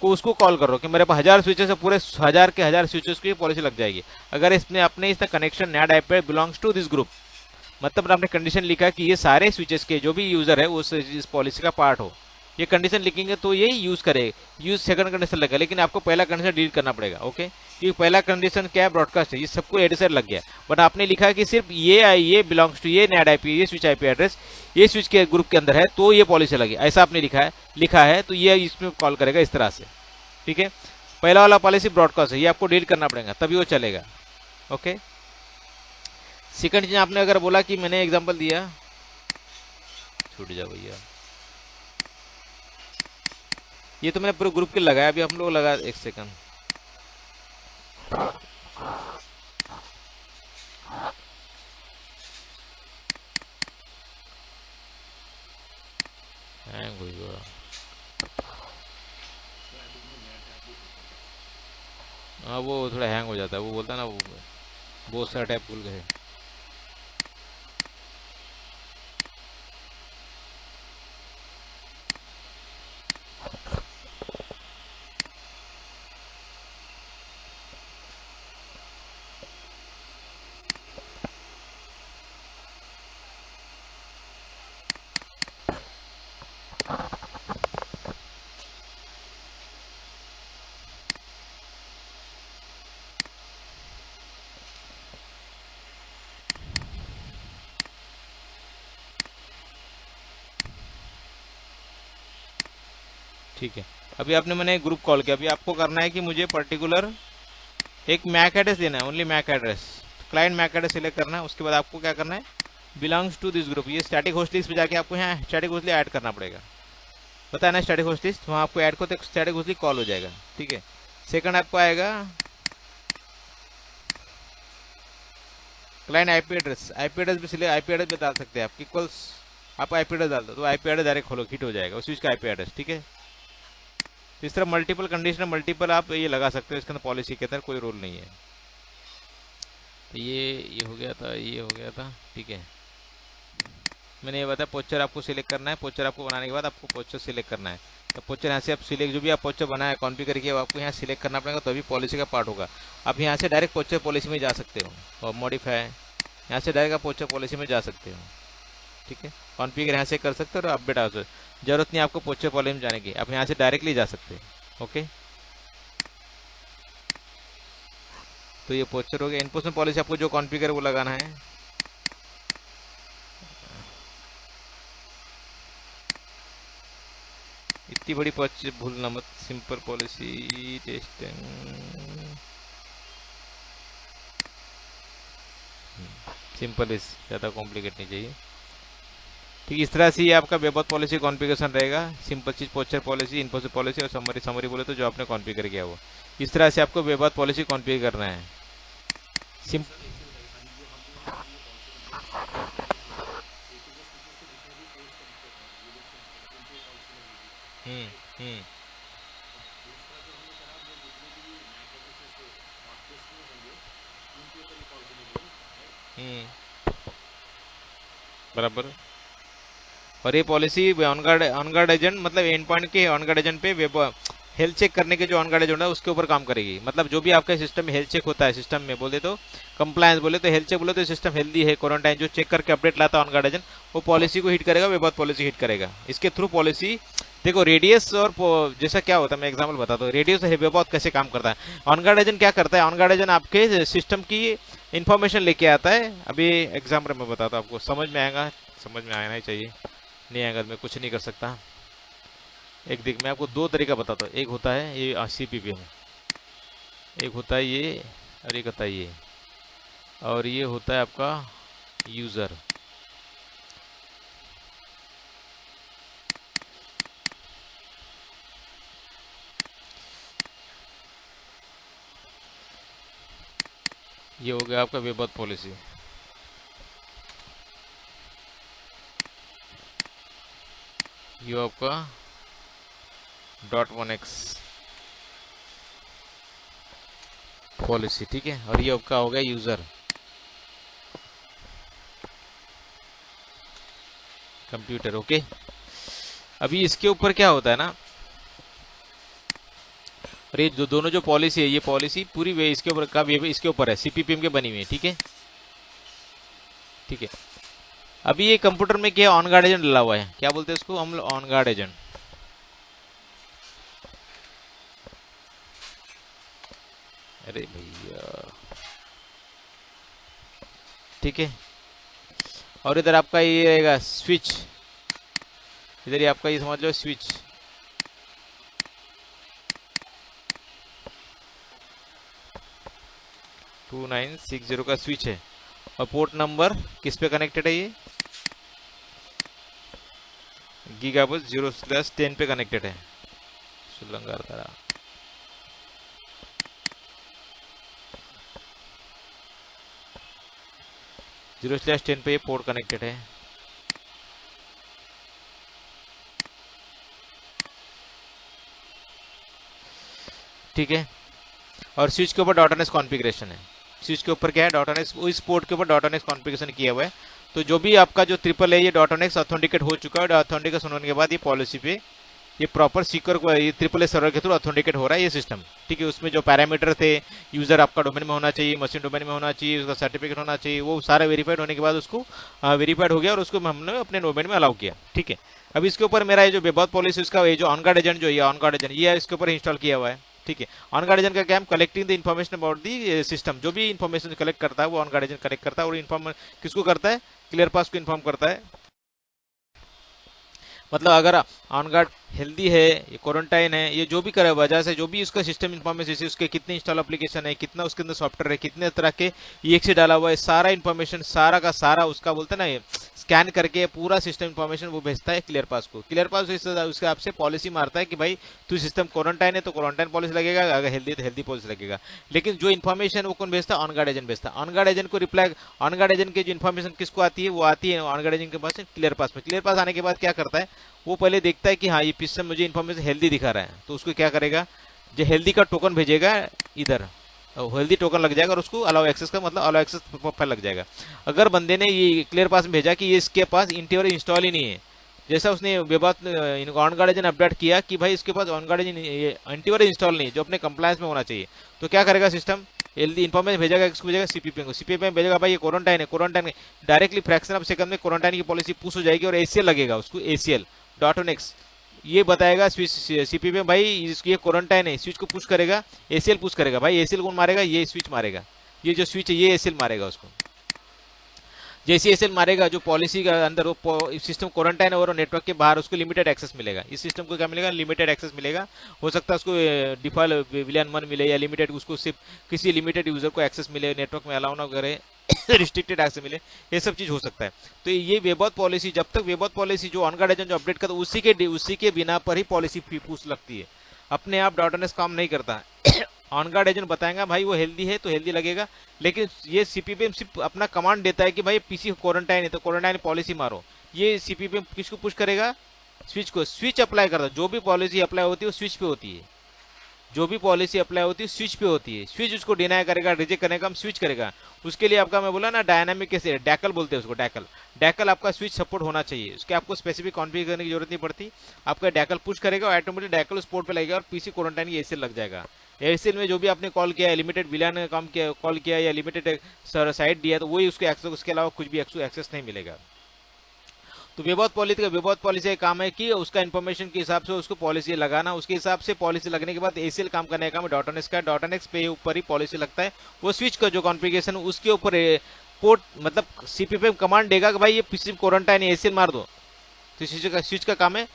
को उसको कॉल कर रहा हूँ कि मेरे पास 1000 स्विचेस है, पूरे 1000 के 1000 स्विचेस की पॉलिसी लग जाएगी। अगर इसने अपने इस connection NAD IP belongs to this group, मतलब आपने कंडीशन लिखा कि ये सारे स्विचेस के जो भी यूजर है वो इस पॉलिसी का पार्ट हो, ये कंडीशन लिखेंगे तो ये यूज करेगा, यूज सेकंड कंडीशन लगेगा, लेकिन आपको पहला कंडीशन डिलीट करना पड़ेगा। ओके, क्योंकि पहला कंडीशन क्या है, ब्रॉडकास्ट है, ये सबको एडिसर लग गया, बट आपने लिखा कि सिर्फ ये बिलोंग्स टू ये नैड आईपी, ये स्विच आईपी एड्रेस ये स्विच के ग्रुप के अंदर है तो ये पॉलिसी लगी, ऐसा आपने लिखा है तो ये इसमें कॉल करेगा इस तरह से। ठीक है, पहला वाला पॉलिसी ब्रॉडकास्ट है, ये आपको डिलीट करना पड़ेगा तभी वो चलेगा। ओके, सेकंड चीज आपने अगर बोला कि मैंने एग्जांपल दिया, छूट जा भैया, ये तो मैंने पूरे ग्रुप के लगाया, अभी हम लोग लगा, एक सेकंड, हैंग हुई हुआ। हाँ वो थोड़ा हैंग हो जाता है, वो बोलता है ना वो बहुत सारा टैप भूल गए। ठीक है, अभी आपने मैंने ग्रुप कॉल किया, अभी आपको करना है कि मुझे पर्टिकुलर एक मैक एड्रेस देना है, only MAC address, client MAC address select करना है। उसके बाद आपको क्या करना है, बिलोंग्स टू दिस ग्रुप, ये स्टैटिक होस्ट लिस्ट पे जाके आपको यहाँ स्टैटिक होस्ट लिस्ट ऐड करना पड़ेगा, पता है ना स्टैटिक होस्ट लिस्ट, वहाँ आपको ऐड को तो स्टैटिक होस्ट लिस्ट कॉल हो जाएगा। ठीक है, सेकंड आपको आएगा क्लाइंट आईपी एड्रेस भी सिलेक्ट, आईपी एड्रेस भी डाल सकते हैं आप, इक्वल्स आप आईपी एड्रेस डाल दो तो आईपी एड्रेस डायरेक्ट खोलो हिट हो जाएगा उस चीज का आईपी एड्रेस। ठीक है, इस तरह मल्टीपल कंडीशन मल्टीपल आप ये लगा सकते हो, इसके अंदर पॉलिसी के अंदर कोई रूल नहीं है। तो ये हो गया था, ये हो गया था। ठीक है, मैंने ये बताया पोस्चर आपको सिलेक्ट करना है, पोस्चर आपको बनाने के बाद आपको पोस्चर सिलेक्ट करना है, तो पोस्चर यहाँ से आप सिलेक्ट जो भी आप पोस्चर बनाया कॉन्फ़िगर किया आपको यहाँ सिलेक्ट करना पड़ेगा, तभी पॉलिसी का पार्ट होगा। आप यहाँ से डायरेक्ट पोस्चर पॉलिसी में जा सकते हो और मॉडिफाई यहाँ से डायरेक्ट आप पोस्चर पॉलिसी में जा सकते हो। ठीक है, कॉन्फ़िगर यहाँ से कर सकते हो और अपडेट आ सकते हो, जरूरत नहीं आपको पोस्चर पॉलिसी में जाने की, आप यहाँ से डायरेक्टली जा सकते हो। ओके, तो ये पोस्चर हो गया। इनपुट पॉलिसी आपको जो कॉन्फ़िगर वो लगाना है। इतनी बड़ी भूलना मत, सिंपल पॉलिसी टेस्टिंग, सिंपल इस ज़्यादा कॉम्प्लिकेट नहीं चाहिए। ठीक, इस तरह से ये आपका वेबपाथ पॉलिसी कॉन्फ़िगरेशन रहेगा। सिंपल चीज पोस्चर पॉलिसी, इनपुट पॉलिसी और समरी, समरी बोले तो जो आपने कॉन्फ़िगर किया वो, इस तरह से आपको वेबपाथ पॉलिसी कॉन्फ़िगर करना है। सिंपल, हम्म हम्म हम्म, बराबर। और ये पॉलिसी ऑन गार्ड एजेंट मतलब एंड पॉइंट के ऑन गार्ड एजेंट पे वेब हेल्थ चेक करने के जो ऑन गार्ड एजेंट है उसके ऊपर काम करेगी। मतलब जो भी आपके सिस्टम में हेल्थ चेक होता है, सिस्टम में बोले तो कंप्लायंस, बोले तो हेल्थ चेक, बोले तो सिस्टम हेल्दी है, क्वारंटाइन जो चेक करके अपडेट लाता है ऑन गार्ड एजेंट, वो पॉलिसी को हिट करेगा, वेब पॉलिसी हिट करेगा। इसके थ्रू पॉलिसी देखो रेडियस और जैसा क्या होता है, मैं एग्जांपल बताता हूँ रेडियस और वेब कैसे काम करता है। ऑन गार्ड एजेंट क्या करता है, ऑन गार्ड एजेंट आपके सिस्टम की इंफॉर्मेशन लेके आता है। अभी एग्जाम्पल मैं बताता हूँ आपको, समझ में आएगा, समझ में आना ही चाहिए, नहीं आएगा तो मैं कुछ नहीं कर सकता। एक देख मैं आपको दो तरीका बताता हूँ, एक होता है ये CPP में, एक होता है ये, और एक होता है ये, और ये होता है आपका यूज़र। ये हो गया आपका वेब पॉलिसी। ये आपका .1x पॉलिसी, ठीक है। और ये आपका हो गया यूजर कंप्यूटर, ओके। अभी इसके ऊपर क्या होता है ना, और ये जो दोनों जो पॉलिसी है, ये पॉलिसी पूरी वे इसके ऊपर का इसके ऊपर है, CPPM के बनी हुई है, ठीक है, ठीक है। अभी ये कंप्यूटर में क्या ऑन गार्ड एजेंट डला हुआ है, क्या बोलते हैं उसको हम लोग, ऑन गार्ड एजेंट। अरे भैया, ठीक है। और इधर आपका ये रहेगा स्विच, इधर ये आपका ये समझ लो स्विच, टू 2960 का स्विच है। और पोर्ट नंबर किस पे कनेक्टेड है, ये गीगाबस 0/10 पे कनेक्टेड है। सुलंगार तारा 0/10 पे ये पोर्ट कनेक्टेड है, ठीक है। और स्विच के ऊपर .NS कॉन्फ़िगरेशन है, स्विच के ऊपर क्या है .NS, इस पोर्ट के ऊपर .NS कॉन्फ़िगरेशन किया हुआ है। तो जो भी आपका जो ट्रिपल है ये .NS ऑथेंटिकेट हो चुका है, ऑथेंटिकेशन होने के बाद ये पॉलिसी पे ये प्रॉपर सीकर को ये ट्रिपल सर्वर के थ्रू ऑथेंटिकेट हो रहा है ये सिस्टम, ठीक है। उसमें जो पैरामीटर थे, यूजर आपका डोमेन में होना चाहिए, मशीन डोमेन में होना चाहिए, उसका सर्टिफिकेट होना चाहिए, वो सारा वेरीफाइड होने के बाद उसको वेरीफाइड हो गया और उसको हमने अपने डोमेन में अलाउ किया, ठीक है। अब इसके ऊपर मेरा ये जो वेब पॉलिसी उसका ये जो ऑन गार्ड एजेंट जो ये ऑन गार्ड एजेंट ये इसके ऊपर इंस्टॉल किया हुआ है, ठीक है। ऑन गार्ड एजेंट का क्या, collecting the information about the system, जो भी इन्फॉर्मेशन कलेक्ट करता है वो ऑन गार्ड एजेंट कलेक्ट करता है, और इन्फॉर्म किसको करता है, क्लियर पास को इन्फॉर्म करता है। मतलब अगर ऑन गार्ड हेल्दी है, ये क्वारंटाइन है, ये जो भी करे वजह से जो भी उसका सिस्टम इन्फॉर्मेशन, उसके कितने इंस्टॉल एप्लीकेशन है, कितना उसके अंदर सॉफ्टवेयर है, कितने तरह के EXE डाला हुआ है, सारा इन्फॉर्मेशन सारा का सारा उसका बोलते हैं ना, स्कैन करके पूरा सिस्टम इन्फॉर्मेशन वो भेजता है क्लियर पास को। क्लियर पास उसके आपसे पॉलिसी मारता है कि भाई तू सिस्टम क्वारंटाइन है तो क्वारंटाइन पॉलिसी लगेगा, अगर हेल्दी तो हेल्दी पॉलिसी लगेगा। लेकिन जो इन्फॉर्मेशन वो कौन भेजता है, ऑन गार्ड एजेंट भेजता है। ऑन गार्ड एजेंट को रिप्लाई, ऑन गार्ड एजेंट की जो इन्फॉर्मेशन किसको आती है, वो आती है ऑन गार्ड एजेंट के पास क्लियर पास में। क्लियर पास आने के बाद क्या करता है, वो पहले देखता है कि हाँ ये सिस्टम मुझे इन्फॉर्मेशन हेल्दी दिखा रहा है, तो उसको क्या करेगा, जो हेल्दी का टोकन भेजेगा इधर, हेल्दी टोकन लग जाएगा और उसको अलाउ एक्सेस का मतलब अलाउ एक्सेस प्रोफाइल लग जाएगा। अगर बंदे ने ये क्लियर पास में भेजा कि ये इसके पास एंटीवायरस इंस्टॉल ही नहीं है, जैसा उसने ऑन गार्ड एजेंट अपडेट किया कि भाई इसके pass on guard antivirus install नहीं है जो अपने कंप्लायंस में होना चाहिए, तो क्या करेगा सिस्टम, हेल्दी इन्फॉर्मेशन भेजेगा, किसको भेजेगा, CPPM को। CPPM में भेजेगा भाई ये क्वारंटाइन है, quarantine directly fraction of second में क्वारंटाइन की पॉलिसी पुश हो जाएगी और ACL लगेगा उसको, ACL .NX ये बताएगा CPP में भाई ये क्वारंटाइन है, स्विच को पुश करेगा, ACL पुश करेगा, भाई ACL कौन मारेगा, ये स्विच मारेगा, ये जो स्विच है ये ACL मारेगा उसको। जैसे ACL मारेगा जो पॉलिसी का अंदर वो सिस्टम क्वारंटाइन है और नेटवर्क के बाहर उसको लिमिटेड एक्सेस मिलेगा। इस सिस्टम को क्या मिलेगा, लिमिटेड एक्सेस मिलेगा। हो सकता है उसको डिफॉल्ट विलियन 1 मिले या लिमिटेड, उसको सिर्फ किसी लिमिटेड यूजर को एक्सेस मिले, नेटवर्क में अलाउ ना करे, रिस्ट्रिक्टेड एक्सेस मिले, ये सब चीज हो सकता है। तो ये वेबऑथ पॉलिसी, जब तक वेबऑथ पॉलिसी जो ऑन गार्ड एजेंट जो अपडेट करता है उसी के बिना पर ही पॉलिसी पूछ लगती है, अपने आप .NS काम नहीं करता ऑन गार्ड एजेंट बताएगा भाई वो हेल्दी है तो हेल्दी लगेगा, लेकिन ये CPPM सिर्फ अपना कमांड देता है कि भाई पीसी क्वारंटाइन है तो क्वारंटाइन पॉलिसी मारो। ये CPPM किसको पुश करेगा, स्विच को, स्विच अप्लाई करता है, जो भी पॉलिसी अप्लाई होती है वो स्विच पे होती है। जो भी पॉलिसी अप्लाई होती है स्विच पे होती है, स्विच उसको डिनाई करेगा, रिजेक्ट करने का काम स्विच करेगा। उसके लिए आपका मैं बोला ना डायनामिक कैसे डैकल बोलते हैं उसको, डैकल डैकल आपका स्विच सपोर्ट होना चाहिए, उसके आपको स्पेसिफिक कॉन्फ़िगर करने की जरूरत नहीं पड़ती। आपका डैकल पुश करेगा और ऑटोमेटिक डैकल उस पोर्ट पे लगेगा और पीसी क्वारंटाइन की एसीएल लग जाएगा। एसीएल में जो भी आपने कॉल किया है, लिमिटेड विलान ने काम किया कॉल किया या लिमिटेड साइट दिया तो वही उसको एक्सेस, उसके अलावा कुछ भी एक्सेस नहीं मिलेगा। तो विबोध पॉलिसी का काम है कि उसका इन्फॉर्मेशन के हिसाब से उसको पॉलिसी लगाना, उसके हिसाब से पॉलिसी लगने के बाद एसीएल काम करने का काम डॉटनेक्स का, डॉटनेक्स पे ऊपर ही पॉलिसी लगता है। वो स्विच का जो कॉन्फ़िगरेशन उसके ऊपर पोर्ट मतलब सीपीपी कमांड देगा कि भाई ये पीसी क्वारंटाइन एसीएल मार दो। तो स्विच का काम है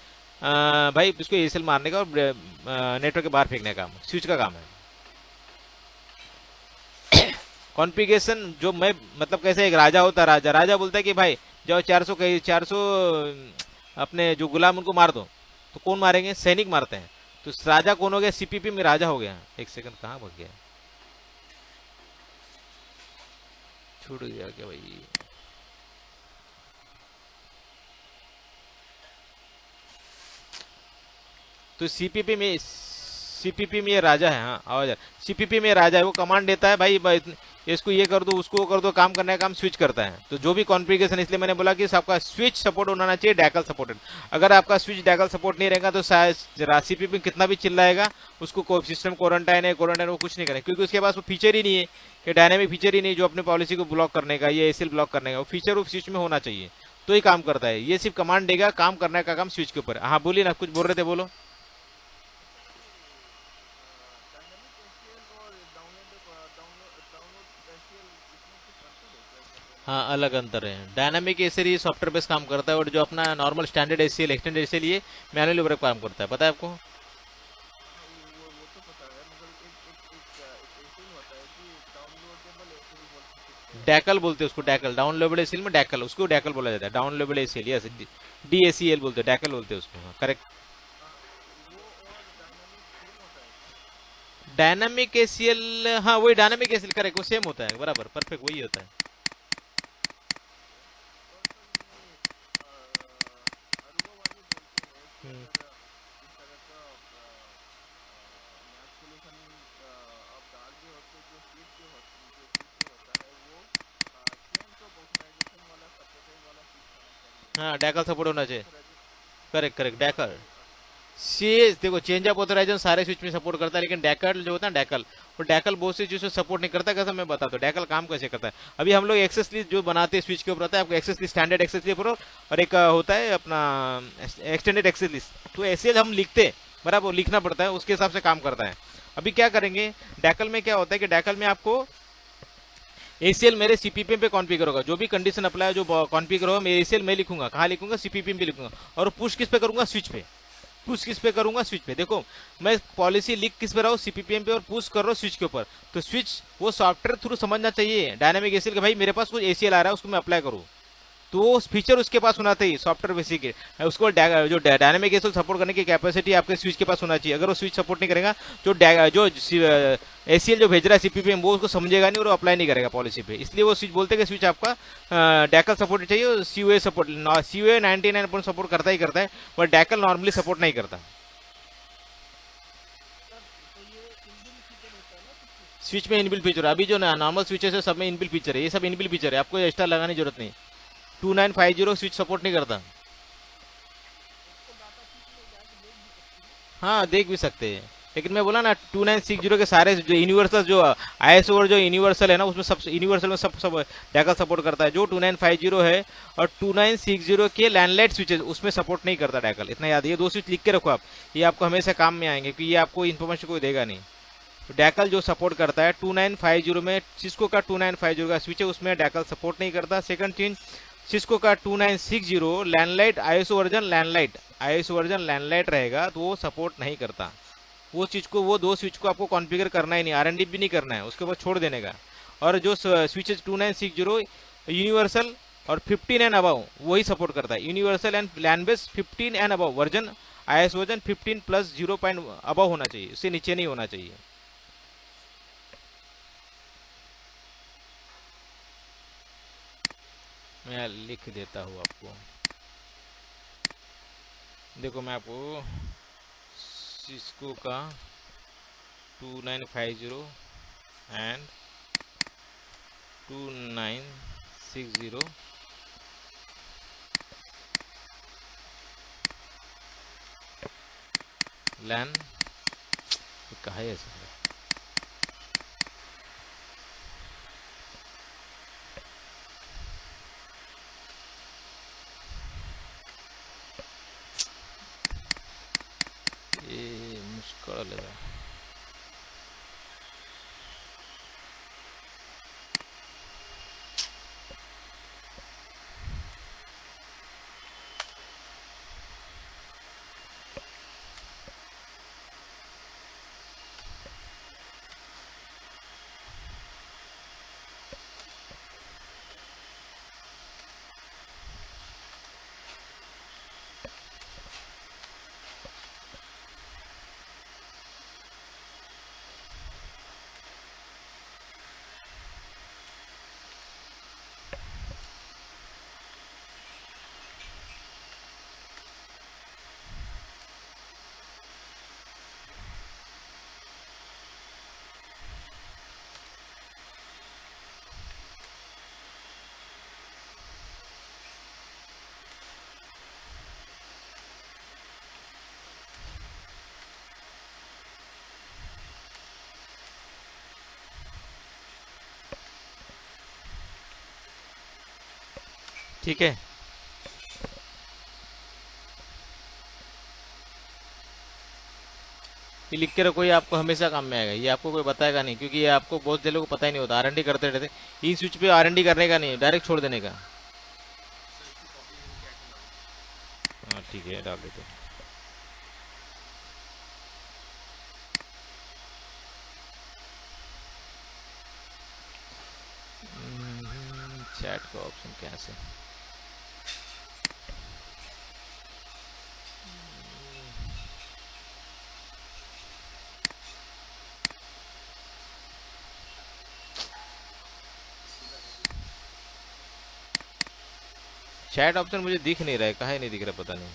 भाई इसको एसीएल मारने का और नेटवर्क के बाहर फेंकने का काम स्विच का काम है। कॉन्फ़िगरेशन जो मैं मतलब कैसे एक राजा होता है, राजा राजा बोलता है कि भाई जाओ 400 अपने जो गुलाम उनको मार दो, तो कौन मारेंगे? सैनिक मारते हैं। तो राजा कौन हो गया? सीपीपी में राजा हो गया। एक सेकंड कहाँ भाग गया, छूट गया क्या भाई? तो सीपीपी में ये राजा है। हाँ आवाज सीपीपी में राजा है, वो कमांड देता है भाई इसको ये कर दो उसको कर दो, काम करने का काम स्विच करता है। तो जो भी कॉन्फ़िगरेशन, इसलिए मैंने बोला कि आपका स्विच सपोर्ट होना चाहिए, डैकल सपोर्टेड। अगर आपका स्विच डैकल सपोर्ट नहीं रहेगा तो सीपीपी कितना भी चिल्लाएगा उसको सिस्टम क्वारंटाइन वो कुछ नहीं करेगा, क्योंकि उसके पास वो फीचर ही नहीं है कि डायनेमिक फीचर ही नहीं जो अपने पॉलिसी को ब्लॉक करने का, ये एसीएल ब्लॉक करने का, वो फीचर वो स्विच में होना चाहिए तो ही काम करता है। ये सिर्फ कमांड देगा, काम करने का काम स्विच के ऊपर। हाँ बोलिए ना, कुछ बोल रहे थे, बोलो। हाँ अलग अंतर है। डायनामिक एसीएल ये सॉफ्टवेयर बेस्ड काम करता है और जो अपना normal standard ACL extended ACL ये मैनुअली ऊपर काम करता है, पता है आपको? डैकल बोलते हैं उसको, डैकल डाउनलोडेबल एसीएल में डैकल, उसको डैकल बोला जाता है, डाउनलोडेबल एसीएल यस, डीएसीएल बोलते हैं, डैकल बोलते हैं उसको, करेक्ट। डायनामिक एसीएल, हाँ वही डायनामिक एसीएल, करेक्ट, वो सेम होता है, बराबर परफेक्ट वही होता है। हम्म। हाँ डैकल सपोर्ट होना चाहिए, करेक्ट करेक्ट डैकल। सी देखो चेंज ऑफ ऑथराइजेशन सारे स्विच में सपोर्ट करता है, लेकिन डैकल जो होता है डैकल, वो डैकल बहुत सी चीजों सपोर्ट नहीं करता। कैसे मैं बताता हूँ डैकल काम कैसे करता है। अभी हम लोग एक्सेस लिस्ट जो बनाते हैं स्विच के ऊपर होता है, आपको access list standard access list और एक होता है अपना एक्सटेंडेड एक्सेस लिस्ट। तो ऐसे हम लिखते हैं, बराबर लिखना पड़ता है, उसके हिसाब से काम करता है। अभी क्या करेंगे डैकल में, क्या होता है कि डैकल में आपको एसीएल मेरे सीपीपी पे कॉन्फ़िगर होगा, जो भी कंडीशन अप्लाई जो कॉन्फ़िगर होगा मैं एसीएल में लिखूंगा, कहाँ लिखूंगा? सीपीपी में लिखूंगा। और पुश किस पे करूंगा? स्विच पे। पुश किस पे करूंगा? स्विच पे। देखो मैं पॉलिसी लिख किस पे रहा हूँ? सीपीपीएम पे, और पुश कर रहा हूँ स्विच के ऊपर। तो स्विच वो सॉफ्टवेयर थ्रू समझना चाहिए डायनामिक एसीएल के, भाई मेरे पास कुछ एसीएल आ रहा है उसको मैं अप्लाई करूँ, तो वो फीचर उसके पास होना चाहिए सॉफ्टवेयर बेसिक है। उसको जो डायनामिक एसीएल सपोर्ट करने की कैपेसिटी आपके स्विच के पास होना चाहिए। अगर वो स्विच सपोर्ट नहीं करेगा, जो एसीएल जो भेज रहा है सीपीपीएम वो उसको समझेगा नहीं और अप्लाई नहीं करेगा पॉलिसी पे। इसलिए वो स्विच बोलते हैं कि स्विच आपका डैकल सपोर्ट चाहिए, सीओए सपोर्ट, सीओए 99% सपोर्ट करता ही करता है, बट डैकल नॉर्मली सपोर्ट नहीं करता। स्विच में इनबिल्ट फीचर, अभी जो नॉर्मल स्विचेस है सब में इनबिल्ट फीचर है, ये सब इनबिल्ट फीचर है, आपको एक्स्ट्रा लगाने की जरूरत नहीं। 2950 स्विच सपोर्ट नहीं करता। हाँ देख भी सकते हैं, लेकिन मैं बोला ना 2960 के सारे जो यूनिवर्सल जो आईएसओ और जो यूनिवर्सल है ना, उसमें सब यूनिवर्सल में सब डैकल सपोर्ट करता है। जो 2950 है और 2960 के लैंडलाइट स्विचेस उसमें सपोर्ट नहीं करता डैकल, इतना याद है। ये दो स्विच लिख के रखो आप, ये आपको हमेशा काम में आएंगे, क्योंकि ये आपको इन्फॉर्मेशन कोई देगा नहीं। तो डैकल जो सपोर्ट करता है 2950 में, सिस्को का 2950 का स्विच है उसमें डैकल सपोर्ट नहीं करता। सेकंड चीज सिस्को का 2960 लैंडलाइट आईएसओ वर्जन लैंडलाइट रहेगा तो वो सपोर्ट नहीं करता। वो चीज को, वो दो स्विच को आपको कॉन्फ़िगर करना ही नहीं, आरएनडी भी नहीं करना है, उसके बाद छोड़ देने का। और जो स्विचेस 2960 यूनिवर्सल और 15 एंड अबव वही सपोर्ट करता है, universal and LAN base 15 and above version, IOS version 15 plus 0 point above होना चाहिए, उससे नीचे नहीं होना चाहिए। मैं लिख देता हूँ आपको, देखो मैं आपको सिस्को का 2950 and 2960 LAN। कहाँ है ऐसा? ये मुश्किल लग रहा है। ठीक है, ये लिख के रखो, ये आपको हमेशा काम में आएगा। ये आपको कोई बताएगा नहीं, क्योंकि ये आपको बहुत से लोगों को पता ही नहीं होता। आरएनडी करते रहते, ई स्विच पे आरएनडी करने का नहीं, डायरेक्ट छोड़ देने का। हाँ ठीक है, डाल देते। चैट का ऑप्शन कैसे? चैट ऑप्शन मुझे दिख नहीं रहा है, कहाँ नहीं दिख रहा, पता नहीं।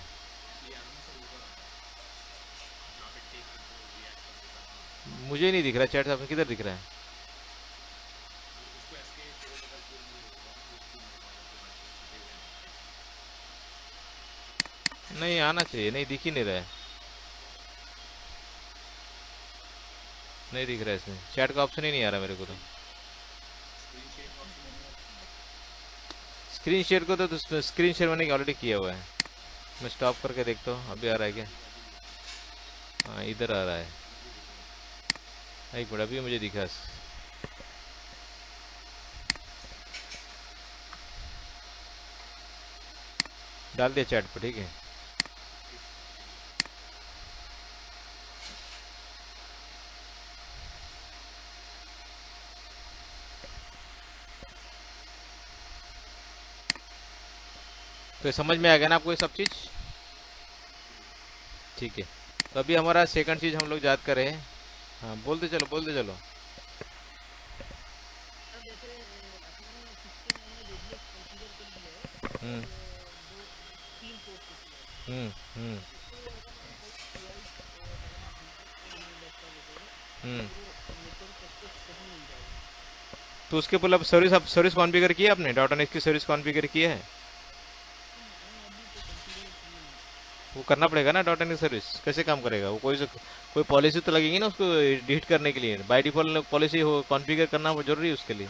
मुझे नहीं दिख रहा चैट ऑप्शन, किधर दिख रहा है? नहीं आना चाहिए, नहीं दिख ही नहीं रहा है, नहीं दिख रहा है इसमें, चैट का ऑप्शन ही नहीं आ रहा मेरे को तो। स्क्रीन शेयर को तो स्क्रीन शेयर मैंने ऑलरेडी किया हुआ है। मैं स्टॉप करके देखता हूँ अभी आ रहा है क्या। हाँ इधर आ रहा है, एक मिनट, अभी मुझे दिखा। डाल दिया चैट पर, ठीक है। तो समझ में आ गया ना आपको ये सब चीज़? ठीक है, तो अभी हमारा सेकंड चीज़ हम लोग याद करें। हाँ बोलते चलो, बोलते चलो। हम्म हम्म हम्म हम्म। तो उसके ऊपर अब सर्विस, अब सर्विस कॉन्फ़िगर किया आपने? डॉट नेट की सर्विस कॉन्फ़िगर किया है? वो करना पड़ेगा ना। डॉट नेट सर्विस कैसे काम करेगा वो? कोई पॉलिसी तो लगेगी ना उसको डिलीट करने के लिए। बाय डिफॉल्ट पॉलिसी हो कॉन्फ़िगर करना वो जरूरी है उसके लिए।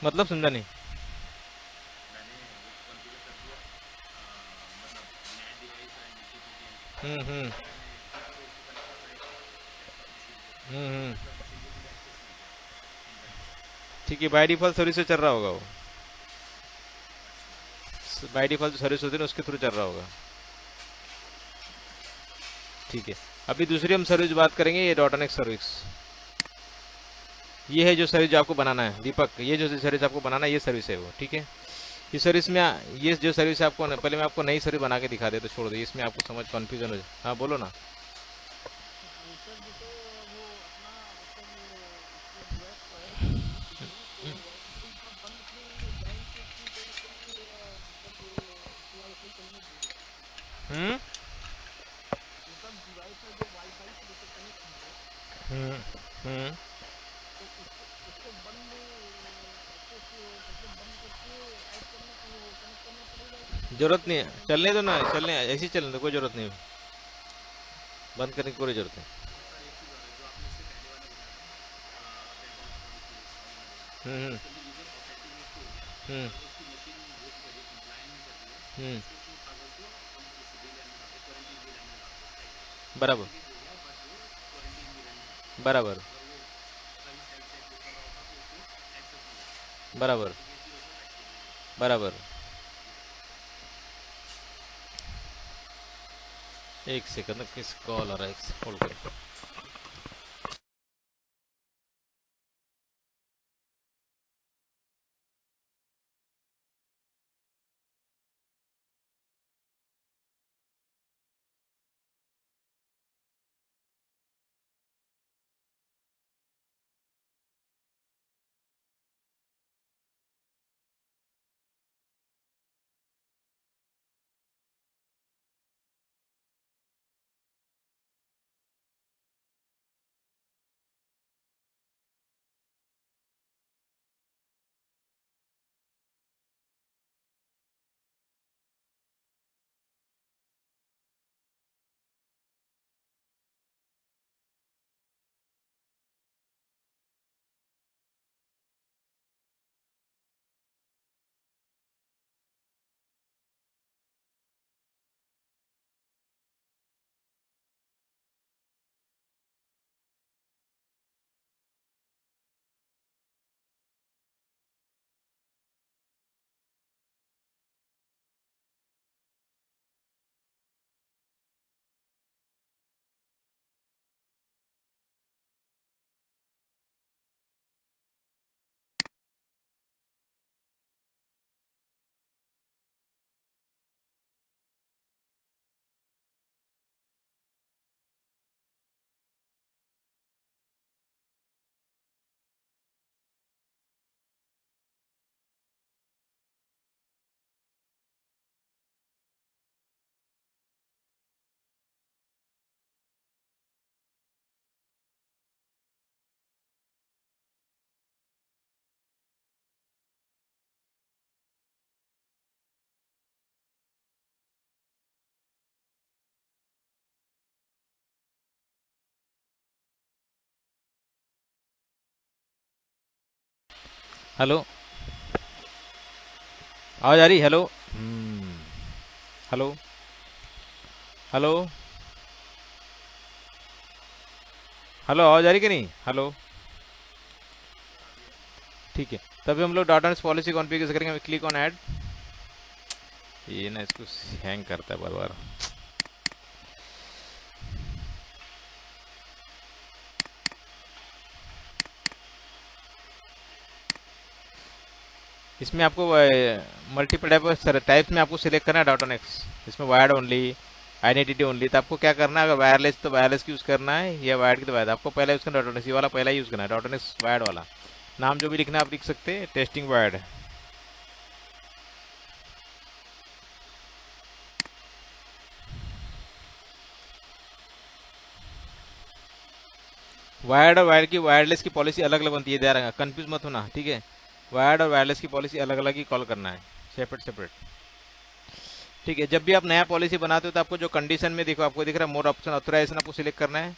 मतलब समझा नहीं। हम्म हम्म हम्म। ठीक है, बाय डिफॉल्ट सर्विस से चल रहा होगा वो। बाय डिफॉल्ट सर्विस होती है ना, उसके थ्रू चल रहा होगा। ठीक है, अभी दूसरी हम सर्विस बात करेंगे, ये डॉट नेट सर्विस। ये है जो सर्विस जो आपको बनाना है दीपक, ये जो सर्विस आपको बनाना है ये सर्विस है वो, ठीक है। इस सर्विस में ये जो सर्विस है आपको, पहले मैं आपको नई सर्विस बना के दिखा दे तो छोड़ दे, इसमें आपको समझ कन्फ्यूजन हो जाए। हाँ बोलो ना। हम्म हम्म हम्म जरूरत नहीं है, चलने दो ना, चलने ऐसे ही चलने दो, कोई जरूरत नहीं है, बंद करने की कोई जरूरत नहीं। हम्म हम्म हम्म बराबर बराबर बराबर बराबर। एक सेकंड, किस कॉल आ रहा है, एक कॉल करो। हेलो, आवाज आ रही? हेलो। हम्म हेलो हेलो हेलो, आवाज आ रही कि नहीं? हेलो। ठीक है, तभी हम लोग डाटा पॉलिसी कॉन्फ़िगर करेंगे, क्लिक ऑन ऐड। ये ना इसको हैंग करता है बार बार। इसमें आपको मल्टीपल टाइप्स में आपको सिलेक्ट करना है डॉटनेक्स। इसमें वायर्ड ओनली, आइडेंटिटी ओनली। तो आपको क्या करना है, अगर वायरलेस तो वायरलेस की यूज़ करना है, या वायर्ड की तो वायर्ड। आपको पहले यूज़ करना डॉटनेक्स, ये वाला पहला यूज़ करना है, डॉटनेक्स वायर्ड वाला। नाम जो भी लिखना है आप लिख सकते हैं, टेस्टिंग वायर्ड। वायर्ड और वायर्ड की वायरलेस की पॉलिसी अलग अलग बनती है, ध्यान रखना, कंफ्यूज मत होना, ठीक है। वायर्ड और वायरलेस की पॉलिसी अलग अलग ही कॉल करना है, सेपरेट सेपरेट। ठीक है, जब भी आप नया पॉलिसी बनाते हो तो आपको जो कंडीशन में देखो, आपको दिख रहा है मोर ऑप्शन ऑथराइजेशन, आपको सिलेक्ट करना है।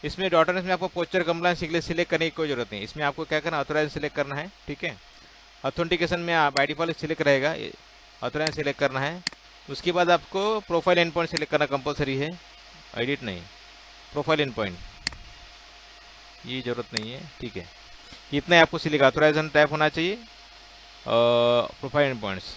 इसमें डॉटनेस में आपको पोस्चर कंप्लायंस सिलेक्ट करने की कोई जरूरत नहीं, इसमें आपको क्या करना, ऑथराइजेशन सिलेक्ट करना है, ठीक है। ऑथेंटिकेशन में बाय डिफॉल्ट सिलेक्ट रहेगा, ऑथराइजेशन सिलेक्ट करना है। उसके बाद आपको प्रोफाइल एंड पॉइंट सिलेक्ट करना कंपलसरी है, एडिट नहीं, प्रोफाइल एंड पॉइंट, ये जरूरत नहीं है, ठीक है। इतना ही आपको सिलेक्ट, ऑथराइजेशन टाइप होना चाहिए, प्रोफाइल एंड पॉइंट्स।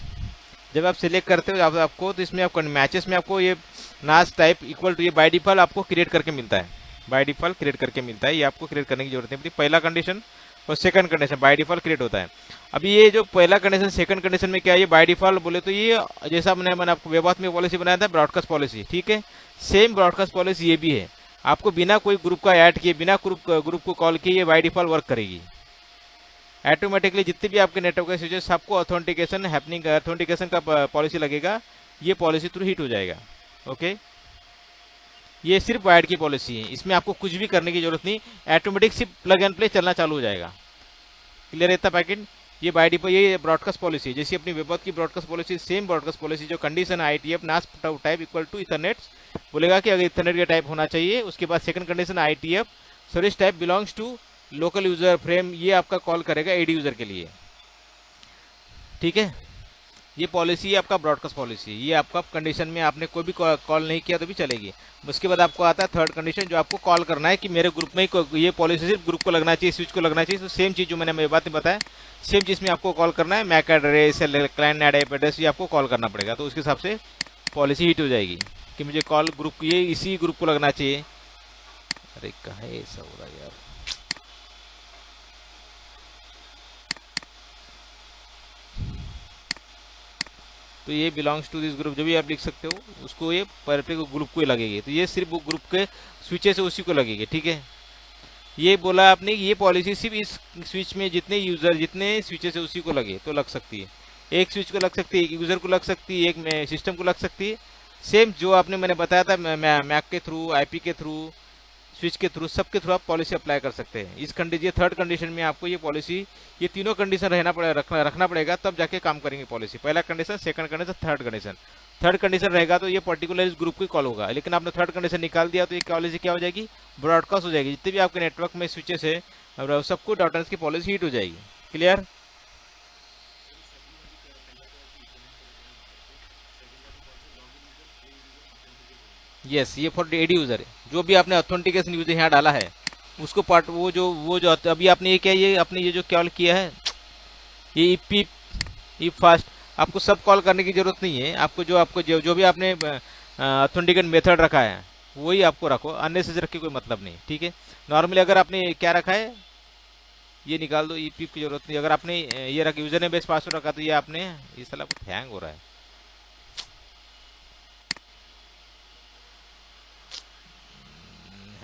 जब आप सिलेक्ट करते हो आपको, तो इसमें आपको मैचेस में आपको ये नास टाइप इक्वल टू, ये बाय डिफॉल्ट आपको क्रिएट करके मिलता है, बाय डिफॉल्ट क्रिएट करके मिलता है, ये आपको क्रिएट करने की जरूरत नहीं पड़ती। पहला कंडीशन और second condition by default create होता है। अभी ये जो पहला कंडीशन सेकंड कंडीशन में क्या है, ये बाय डिफॉल्ट बोले तो ये जैसा मैंने आपको वेबऑथ में पॉलिसी बनाया था, ब्रॉडकास्ट पॉलिसी, ठीक है। सेम ब्रॉडकास्ट पॉलिसी ये भी है, आपको बिना कोई ग्रुप का ऐड किए, बिना ग्रुप को कॉल किए, ये बाय डिफॉल्ट वर्क करेगी ऑटोमेटिकली। जितने भी आपके नेटवर्क के स्विचेस, सबको ऑथेंटिकेशन हैपनिंग, ऑथेंटिकेशन का पॉलिसी लगेगा, ये पॉलिसी थ्रू हिट हो जाएगा। ओके, ये सिर्फ वायर्ड की पॉलिसी है, इसमें आपको कुछ भी करने की जरूरत नहीं, ऑटोमेटिक सिर्फ प्लग एंड प्ले चलना चालू हो जाएगा। क्लियर रहता पैकेट। ये बाय डिफॉल्ट ये ब्रॉडकास्ट पॉलिसी है, जैसे अपनी वेबऑथ की broadcast policy, same broadcast policy जो कंडीशन IETF नास टाइप इक्वल टू इथरनेट बोलेगा कि अगर इथरनेट का टाइप होना चाहिए। उसके बाद second condition IETF service type belongs to local user frame, ये आपका कॉल करेगा एडी यूजर के लिए। ठीक है, ये पॉलिसी है आपका ब्रॉडकास्ट पॉलिसी, ये आपका कंडीशन में आपने कोई भी कॉल नहीं किया तो भी चलेगी। उसके बाद आपको आता है थर्ड कंडीशन, जो आपको कॉल करना है कि मेरे ग्रुप में ये पॉलिसी सिर्फ ग्रुप को लगना चाहिए, स्विच को लगना चाहिए। तो सेम चीज जो मैंने बात नहीं बताया, सेम चीज में आपको कॉल करना है, MAC address client app address ये आपको कॉल करना पड़ेगा। तो उसके हिसाब से पॉलिसी हिट हो जाएगी कि मुझे कॉल ग्रुप ये इसी ग्रुप को लगना चाहिए। अरे कहाँ ऐसा हो रहा है यार, तो ये बिलोंग्स टू दिस ग्रुप जो भी आप लिख सकते हो उसको ये पर्टिकुलर ग्रुप को ही लगेगी। तो ये सिर्फ वो ग्रुप के स्विचेस है उसी को लगेगी। ठीक है, ये बोला आपने ये पॉलिसी सिर्फ इस स्विच में जितने यूजर जितने स्विचेस है उसी को लगे तो लग सकती है। एक स्विच को लग सकती है, एक यूजर को लग सकती है, एक सिस्टम को लग सकती है। सेम जो आपने मैंने बताया था मैक के थ्रू, आईपी के थ्रू, स्विच के थ्रू, सबके थ्रू आप पॉलिसी अप्लाई कर सकते हैं। इस कंडीशन, ये थर्ड कंडीशन में आपको ये पॉलिसी, ये तीनों कंडीशन रखना पड़ेगा, तब जाके काम करेंगे पॉलिसी। पहला condition, second condition, third condition. Third condition रहेगा तो ये पर्टिकुलर इस ग्रुप की कॉल होगा, लेकिन आपने थर्ड कंडीशन निकाल दिया तो ये पॉलिसी क्या हो जाएगी, ब्रॉडकास्ट हो जाएगी। जितने भी आपके नेटवर्क में स्विचेस है सबको डॉटर्स की पॉलिसी हिट हो जाएगी। क्लियर। यस, ये फॉर एडी यूजर है, जो भी आपने ऑथेंटिकेशन यूजर यहाँ डाला है उसको पार्ट वो जो अभी आपने ये क्या, ये आपने ये जो कॉल किया है ये ईपी ई फास्ट, आपको सब कॉल करने की जरूरत नहीं है। आपको जो भी आपने ऑथेंटिकेट मेथड रखा है वही आपको रखो, अननेसेसरी रख के कोई मतलब नहीं। ठीक है, नॉर्मली अगर आपने क्या रखा है ये निकाल दो, ईपी की जरूरत नहीं। अगर आपने ये रखा यूजर ने बेस पासवर्ड रखा तो ये आपने, ये साला कुछ हैंग हो रहा है,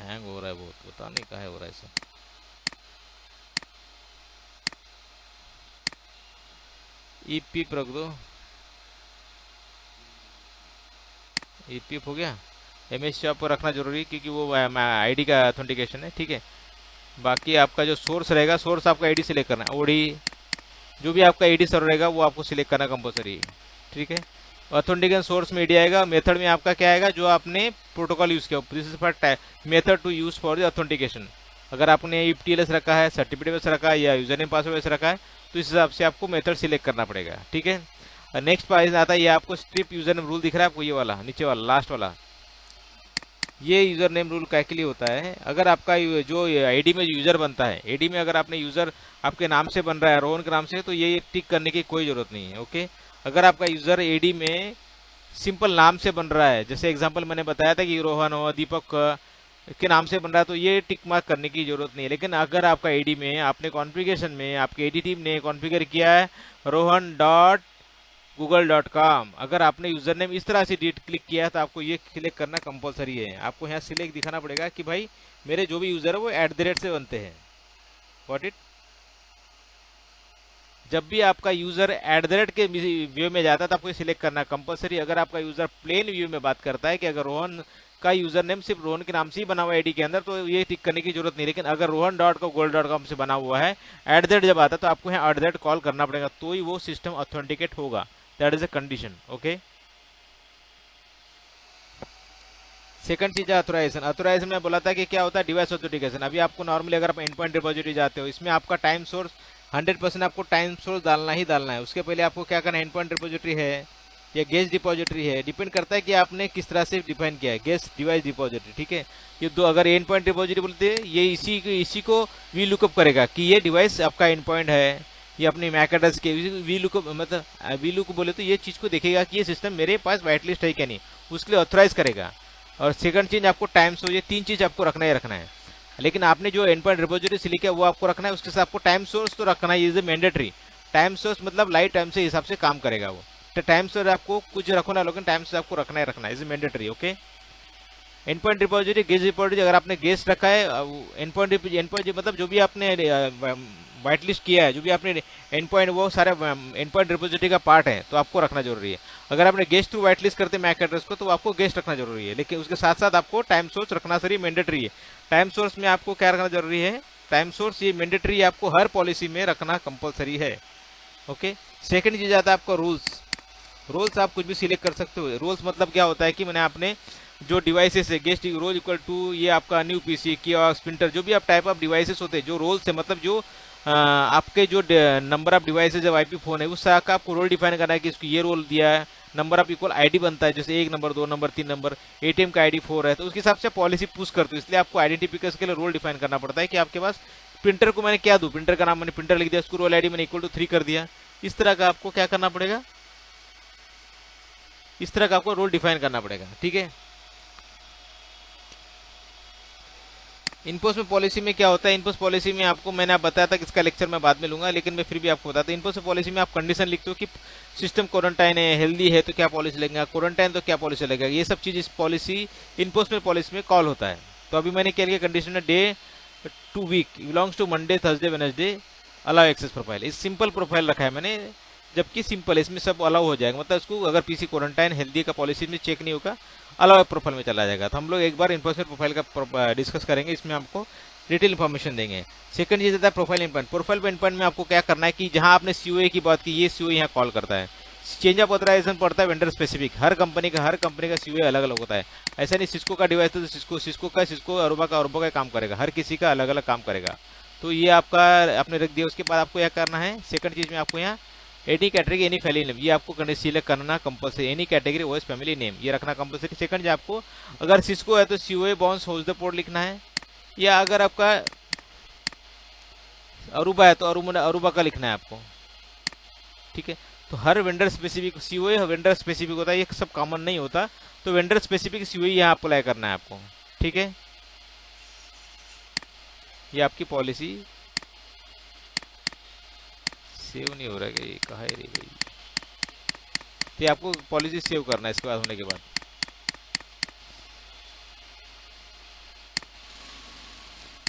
हैंग हो रहा है बहुत, पता नहीं कहाँ हो रहा है ऐसा। ईपी रख दो, ईपीएफ हो गया। एमएस आपको रखना जरूरी है क्योंकि वो आईडी का ऑथेंटिकेशन है। ठीक है, बाकी आपका जो सोर्स रहेगा, सोर्स आपका आईडी सिलेक्ट करना, ओडी जो भी आपका आईडी सर्वर रहेगा वो आपको सिलेक्ट करना कंपलसरी है। ठीक है, ऑथेंटिकेशन सोर्स में आईडी आएगा, मेथड में आपका क्या आएगा, जो आपने प्रोटोकॉल यूज किया, this is for method to use for the authentication. अगर आपने ईपीटीएलएस रखा है, सर्टिफिकेट रखा है या यूजर नेम पासवर्ड रखा है तो इस हिसाब से आपको मेथड सिलेक्ट करना पड़ेगा। ठीक है, नेक्स्ट पाइज आता है, ये आपको स्ट्रिप यूजर नेम रूल दिख रहा है आपको, ये वाला नीचे वाला लास्ट वाला, ये यूजर नेम रूल क्या के लिए होता है। अगर आपका जो आईडी में यूजर बनता है, आईडी में अगर आपने यूजर आपके नाम से बन रहा है, रोहन के नाम से, तो ये टिक करने की कोई जरूरत नहीं है। ओके, अगर आपका यूजर आईडी में सिंपल नाम से बन रहा है, जैसे एग्जांपल मैंने बताया था कि रोहन हो, दीपक के नाम से बन रहा है, तो ये टिक मार्क करने की जरूरत नहीं है। लेकिन अगर आपका आईडी में आपने कॉन्फ़िगरेशन में आपके आईडी टीम ने कॉन्फ़िगर किया है rohan.google.com, अगर आपने यूजर नेम इस तरह से क्लिक किया है तो आपको ये सिलेक्ट करना कंपलसरी है। आपको यहाँ सिलेक्ट दिखाना पड़ेगा कि भाई मेरे जो भी यूजर है वो @ से बनते हैं। व्हाट इट, जब भी आपका यूजर @ के व्यू में जाता है तो आपको सिलेक्ट करना कंपलसरी। अगर आपका यूजर प्लेन व्यू में बात करता है कि अगर रोहन का यूजर नेम सिर्फ रोहन के नाम से ही बना हुआ आईडी के अंदर, तो ये टिक करने की जरूरत नहीं। लेकिन अगर rohan.gold.com से बना हुआ है, @ जब आता है तो आपको यहाँ @ कॉल करना पड़ेगा, तो ही वो सिस्टम ऑथेंटिकेट होगा। That is a condition. Okay, second चीज है ऑथराइजेशन। ऑथराइजेशन में बोला था कि क्या होता है, डिवाइस ऑथेंटिकेशन। अभी आपको नॉर्मली अगर आप एंडपॉइंट रिपोजिटरी जाते हो, इसमें आपका टाइम सोर्स 100% आपको टाइम सोर्स डालना ही डालना है। उसके पहले आपको क्या करना है, एंडपॉइंट रिपोजिटरी है या गेस्ट डिपॉजिटरी है, डिपेंड करता है कि आपने किस तरह से डिफाइन किया है, गेस्ट डिवाइस डिपॉजिटरी। ठीक है, ये दो, अगर एंड पॉइंट डिपॉजिटरी बोलते हैं, ये इसी को वी लुकअप करेगा कि ये डिवाइस आपका एंड पॉइंट है, ये अपनी मैक एड्रेस के वी लुकअप, मतलब वी लुक बोले तो ये चीज को देखेगा कि ये सिस्टम मेरे पास व्हाइट लिस्ट है क्या नहीं, उसके लिए ऑथराइज करेगा। और सेकंड चीज आपको टाइम सोर्स, ये तीन चीज आपको रखना ही रखना है। लेकिन आपने जो एंड पॉइंट रिपोजिटरी से लिखा है वो आपको रखना है, उसके साथ आपको टाइम सोर्स तो रखना है, is a mandatory. Time source मतलब लाइव टाइम से हिसाब से काम करेगा वो, तो टाइम सोर्स आपको कुछ रखो ना, लेकिन टाइम सोर्स आपको रखना ही रखना है, is mandatory. Okay, and point repository, guest repository, अगर आपने गेस्ट रखा है, एंड पॉइंट मतलब जो भी आपने वाइट लिस्ट किया है, जो भी आपने एंड पॉइंट, वो सारे एंड पॉइंट रिपोजिटरी का पार्ट है, तो आपको रखना जरूरी है। अगर आपने गेस्ट थ्रू वाइट लिस्ट करते मैक एड्रेस को, तो आपको गेस्ट रखना जरूरी है, लेकिन उसके साथ साथ आपको टाइम सोर्स रखना सर, ये मैंडेटरी है। टाइम सोर्स में आपको क्या रखना जरूरी है, टाइम सोर्स ये मैंडेटरी है, आपको हर पॉलिसी में रखना कंपलसरी है। ओके। सेकंड चीज आता है आपको रूल्स। रूल्स आप कुछ भी सिलेक्ट कर सकते हो। रूल्स मतलब क्या होता है कि मैंने आपने जो डिवाइसेस है, गेस्ट रोल इक्वल टू ये आपका न्यू पीसी कियोस्क प्रिंटर, जो भी आप टाइप ऑफ डिवाइसेस होते हैं, जो रोल्स है मतलब जो आपके जो नंबर ऑफ डिवाइसेज है आईपी फोन है, उस का आपको रोल डिफाइन करना है कि इसको ये रोल दिया है। नंबर ऑफ इक्वल आईडी बनता है, जैसे 1 नंबर 2 नंबर 3 नंबर, एटीएम का आईडी 4 है, तो उसके हिसाब से पॉलिसी पुश करते हो। इसलिए आपको आइडेंटिफिकेशन के लिए रोल डिफाइन करना पड़ता है कि आपके पास प्रिंटर को मैंने क्या दूं, प्रिंटर का नाम मैंने प्रिंटर लिख दिया, उसको रोल आईडी मैंने इक्वल टू 3 कर दिया। इस तरह का आपको क्या करना पड़ेगा, इस तरह का आपको रोल डिफाइन करना पड़ेगा। ठीक है। इनपोस्ट में पॉलिसी में क्या होता है, इनपोस्ट पॉलिसी में आपको मैंने आप बताया था कि इसका लेक्चर मैं बाद में लूंगा, लेकिन मैं फिर भी आपको बताता हूं। इनपोस्ट पॉलिसी में आप कंडीशन लिखते हो कि सिस्टम क्वारंटाइन है, हेल्दी है, तो क्या पॉलिसी लगेगा, क्वारंटाइन तो क्या पॉलिसी लगेगा, ये सब चीज इस पॉलिसी इनपोस्ट में पॉलिसी में कॉल होता है। तो अभी मैंने क्या लिया कंडीशन है, day to week belongs to Monday Thursday Wednesday allow access profile. इस सिंपल प्रोफाइल रखा है मैंने, जबकि सिंपल है, इसमें सब अलाउ हो जाएगा, मतलब इसको अगर पीसी क्वारंटाइन हेल्दी का पॉलिसी में चेक नहीं होगा, अलाउ प्रोफाइल में चला जाएगा। तो हम लोग एक बार इन्फॉर्मेशन प्रोफाइल का डिस्कस करेंगे, इसमें आपको डिटेल इन्फॉर्मेशन देंगे। सेकंड चीज आता है profile and point. Profile and point में आपको क्या करना है कि जहां आपने सीओए की बात की, ये सीओए यहाँ कॉल करता है। चेंज ऑफ ऑथराइजेशन पड़ता है वेंडर स्पेसिफिक, हर कंपनी का सीओए अलग अलग होता है। ऐसा नहीं सिस्को का डिवाइस तो सिस्को, अरूबा का काम करेगा, हर किसी का अलग अलग काम करेगा। तो ये आपका आपने रख दिया। उसके बाद आपको यह करना है, सेकंड चीज में आपको यहाँ any category any family name, ये आपको सिलेक्ट करना compulsory. Any category OS family name ये रखना कंपलसरी। सेकंड आपको अगर सिस्को है तो COA bounce host the port लिखना है, या अगर आपका अरूबा है तो अरूबा का लिखना है आपको। ठीक है। तो हर vendor specific COA vendor specific होता है, ये सब कॉमन नहीं होता, तो वेंडर स्पेसिफिक सीओए यहाँ अप्लाई करना है आपको। ठीक है। ये आपकी पॉलिसी सेव नहीं हो रहा है, ये कहा है रे भाई। तो आपको पॉलिसी सेव करना है इसके बाद होने के बाद।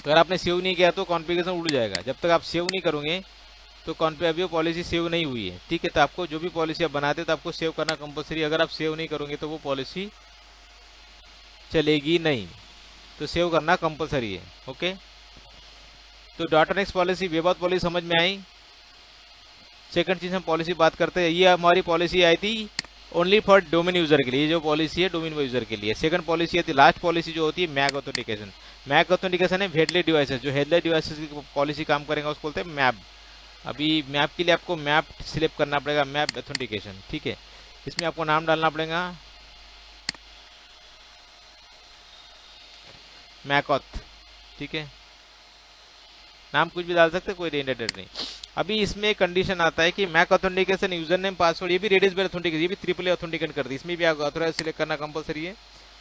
अगर आपने सेव नहीं किया तो कॉन्फ़िगरेशन उड़ जाएगा। जब तक आप सेव नहीं करोगे तो अभी वो पॉलिसी सेव नहीं हुई है। ठीक है। तो आपको जो भी पॉलिसी आप बनाते हो तो आपको सेव करना कंपलसरी। अगर आप सेव नहीं करोगे तो वो पॉलिसी चलेगी नहीं, तो सेव करना कंपलसरी है। ओके। तो डॉट नेक्स्ट पॉलिसी वेबाउट पॉलिसी समझ में आई। सेकंड चीज हम पॉलिसी बात करते हैं, ये हमारी पॉलिसी आई थी ओनली फॉर डोमेन यूजर के लिए। ये जो पॉलिसी है डोमेन यूजर के लिए। सेकंड पॉलिसी आती है, लास्ट पॉलिसी जो होती है मैक ऑथेंटिकेशन। मैक ऑथेंटिकेशन है हेडलेस डिवाइसेस, जो हेडलेस डिवाइसेस की पॉलिसी काम करेगा उसको बोलते हैं मैप। अभी मैप के लिए आपको मैप सिलेक्ट करना पड़ेगा, मैप ऑथेंटिकेशन। ठीक है। इसमें आपको नाम डालना पड़ेगा मैकऑथ। ठीक है। नाम कुछ भी डाल सकते, कोई रेंडेड नहीं। अभी इसमें कंडीशन आता है कि MAC authentication user name password, ये भी रेडियस बेस्ड ऑथेंटिकेशन, ये भी ट्रिपल ए ऑथेंटिकेट कर दी। इसमें भी आप ऑथराइज सिलेक्ट करना कंपलसरी है।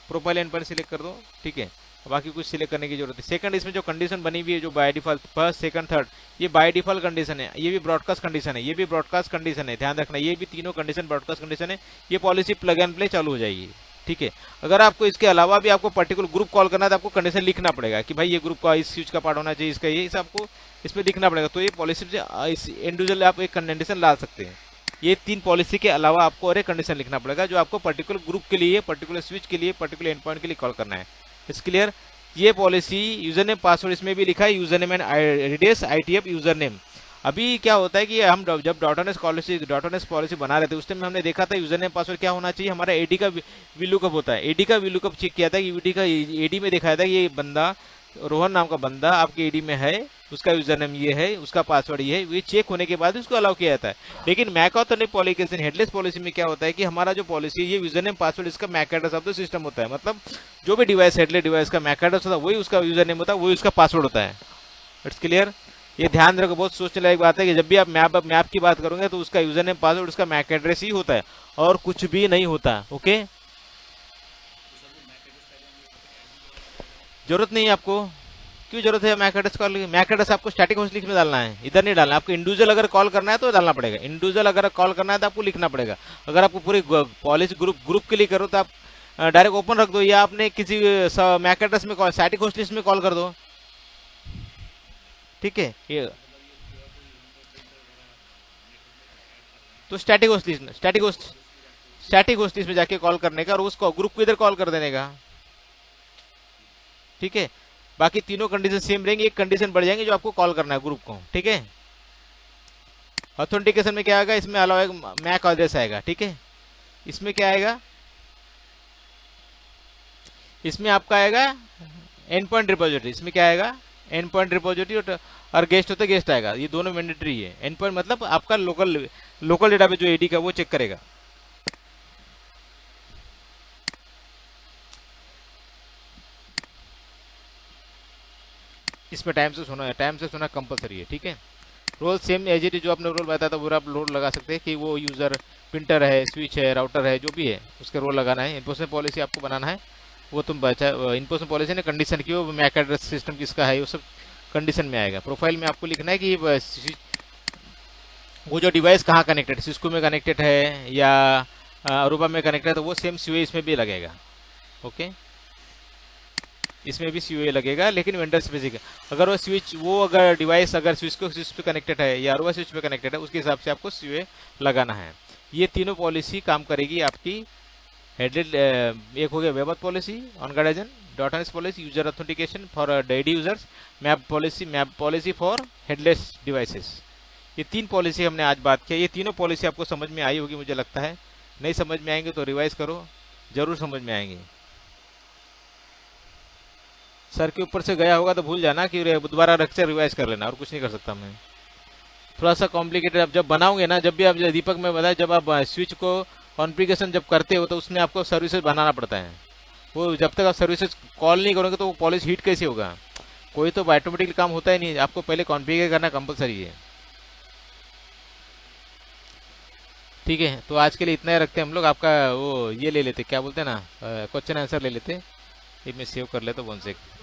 प्रोफाइल एंड पॉइंट सिलेक्ट कर दो। ठीक है। बाकी कुछ सिलेक्ट करने की जरूरत है। सेकंड इसमें जो कंडीशन बनी हुई है, जो by default first second third, ये बाय डिफॉल्ट कंडीशन है। ये भी ब्रॉडकास्ट कंडीशन है, ये भी ब्रॉडकास्ट कंडीशन है, ध्यान रखना। ये भी तीनों कंडीशन ब्रॉडकास्ट कंडीशन है। ये पॉलिसी प्लग एंड प्ले चालू हो जाएगी। ठीक है। अगर आपको इसके अलावा भी आपको पर्टिकुलर ग्रुप कॉल करना है तो आपको कंडीशन लिखना पड़ेगा कि भाई ये ग्रुप का इस चीज का पार्ट होना चाहिए, इसका ये इस आपको इसमें लिखना पड़ेगा। तो ये पॉलिसी से इंडिविजुअल आप एक कंडीशन ला सकते हैं। ये 3 पॉलिसी के अलावा आपको और एक कंडीशन लिखना पड़ेगा जो आपको पर्टिकुलर ग्रुप के लिए, पर्टिकुलर स्विच के लिए, पर्टिकुलर एंड पॉइंट के लिए कॉल करना है। It's clear. ये पॉलिसी यूजर नेम पासवर्ड, इसमें भी लिखा है user name and radius ITF user name. अभी क्या होता है कि हम जब डॉटनेस पॉलिसी बना रहे थे उस टाइम में हमने देखा था यूजर नेम पासवर्ड क्या होना चाहिए, हमारा एडी का वीलुकअप होता है। एडी का वीलुकअप चेक किया था कि एडी में दिखाया था कि ये बंदा रोहन नाम का बंदा आपके एडी में है, उसका यूजर नेम ये है, उसका पासवर्ड ये है। ये चेक होने के बाद उसको अलाउ किया जाता है। लेकिन मैक ऑथेंटिकेशन हेडलेस पॉलिसी में क्या होता है कि हमारा जो पॉलिसी है ये यूजर नेम पासवर्ड इसका MAC address of the system होता है। मतलब जो भी डिवाइस हेडलेस डिवाइस का मैक एड्रेस होता है वही उसका यूजर नेम होता है, वही उसका पासवर्ड होता है। It's clear. ये ध्यान रखो, बहुत सोचने लायक बात है कि जब भी आप मैप की बात करोगे तो उसका यूजर नेम पासवर्ड उसका मैक एड्रेस ही होता है और कुछ भी नहीं होता। ओके। जरूरत नहीं है आपको। क्यों जरूरत है MAC address call? MAC address आपको स्टैटिक होस्ट लिस्ट में डालना है, इधर नहीं डालना। आपको इंडिविजुअल अगर कॉल करना है तो डालना पड़ेगा। इंडिविजुअल अगर कॉल करना है तो आपको लिखना पड़ेगा। अगर आपको पूरी पॉलिसी ग्रुप के लिए करो तो आप डायरेक्ट ओपन रख दो, या आपने किसी मैक एड्रेस में स्टैटिक होस्ट लिस्ट में कॉल कर दो। ठीक है। ये तो स्टैटिक होस्ट लिस्ट में जाके कॉल करने का और उसको ग्रुप को इधर कॉल कर देने का। ठीक है, बाकी तीनों कंडीशन सेम रहेंगी, एक कंडीशन बढ़ जाएंगे जो आपको कॉल करना है ग्रुप को। ठीक है, ऑथेंटिकेशन में क्या आएगा, इसमें अलाउ मैक एड्रेस आएगा। ठीक है, इसमें क्या आएगा, इसमें आपका आएगा एंड पॉइंट रिपोजिटरी। इसमें क्या आएगा, एंड पॉइंट रिपोजिटरी और गेस्ट होता है, गेस्ट आएगा। ये दोनों मैंडेटरी है। एंड पॉइंट मतलब आपका लोकल डेटाबेस जो एडी का वो चेक करेगा। इसमें टाइम से सोना कंपलसरी है। ठीक है, role same as it is, जो आपने रोल बताया था वो आप रोल लगा सकते हैं कि वो यूजर प्रिंटर है, स्विच है, राउटर है, जो भी है उसके रोल लगाना है। इन्फोर्समेंट पॉलिसी आपको बनाना है, वो तुम बचा इन्फोर्समेंट पॉलिसी ने कंडीशन की, वो मैक एड्रेस सिस्टम किसका है वो सब कंडीशन में आएगा। प्रोफाइल में आपको लिखना है कि वो जो डिवाइस कहाँ कनेक्टेड है, सिस्को में कनेक्टेड है या अरूबा में कनेक्टेड है, तो वो सेम सीओए इसमें भी लगेगा। ओके, इसमें भी सीओए लगेगा, लेकिन वेंडर स्पेसिफिक। अगर अगर डिवाइस अगर स्विच पे कनेक्टेड है या अरूबा स्विच पे कनेक्टेड है, उसके हिसाब से आपको सीओए लगाना है। ये तीनों पॉलिसी काम करेगी आपकी हेडेड। एक हो गया web policy, on garden, dot policy, user authentication for daddy users, map policy for headless devices. ये तीन पॉलिसी हमने आज बात किया। ये तीनों पॉलिसी आपको समझ में आई होगी मुझे लगता है। नहीं समझ में आएंगे तो रिवाइज करो, जरूर समझ में आएंगे। सर के ऊपर से गया होगा तो भूल जाना कि दोबारा रख से रिवाइज कर लेना, और कुछ नहीं कर सकता मैं। थोड़ा सा कॉम्प्लिकेटेड आप जब बनाओगे ना, जब भी आप दीपक में बताया, जब आप स्विच को कॉन्फ़िगरेशन जब करते हो तो उसमें आपको सर्विसेज बनाना पड़ता है। वो जब तक आप सर्विसेज कॉल नहीं करोगे तो वो पॉलिसी हिट कैसे होगा, कोई तो ऑटोमेटिकली काम होता ही नहीं। आपको पहले कॉन्फ़िगर करना कंपलसरी है। ठीक है, तो आज के लिए इतना ही रखते हैं हम लोग। आपका वो ये ले लेते, क्या बोलते हैं ना, क्वेश्चन आंसर ले लेते। ये मैं सेव कर लेता हूँ 1 सेकंड।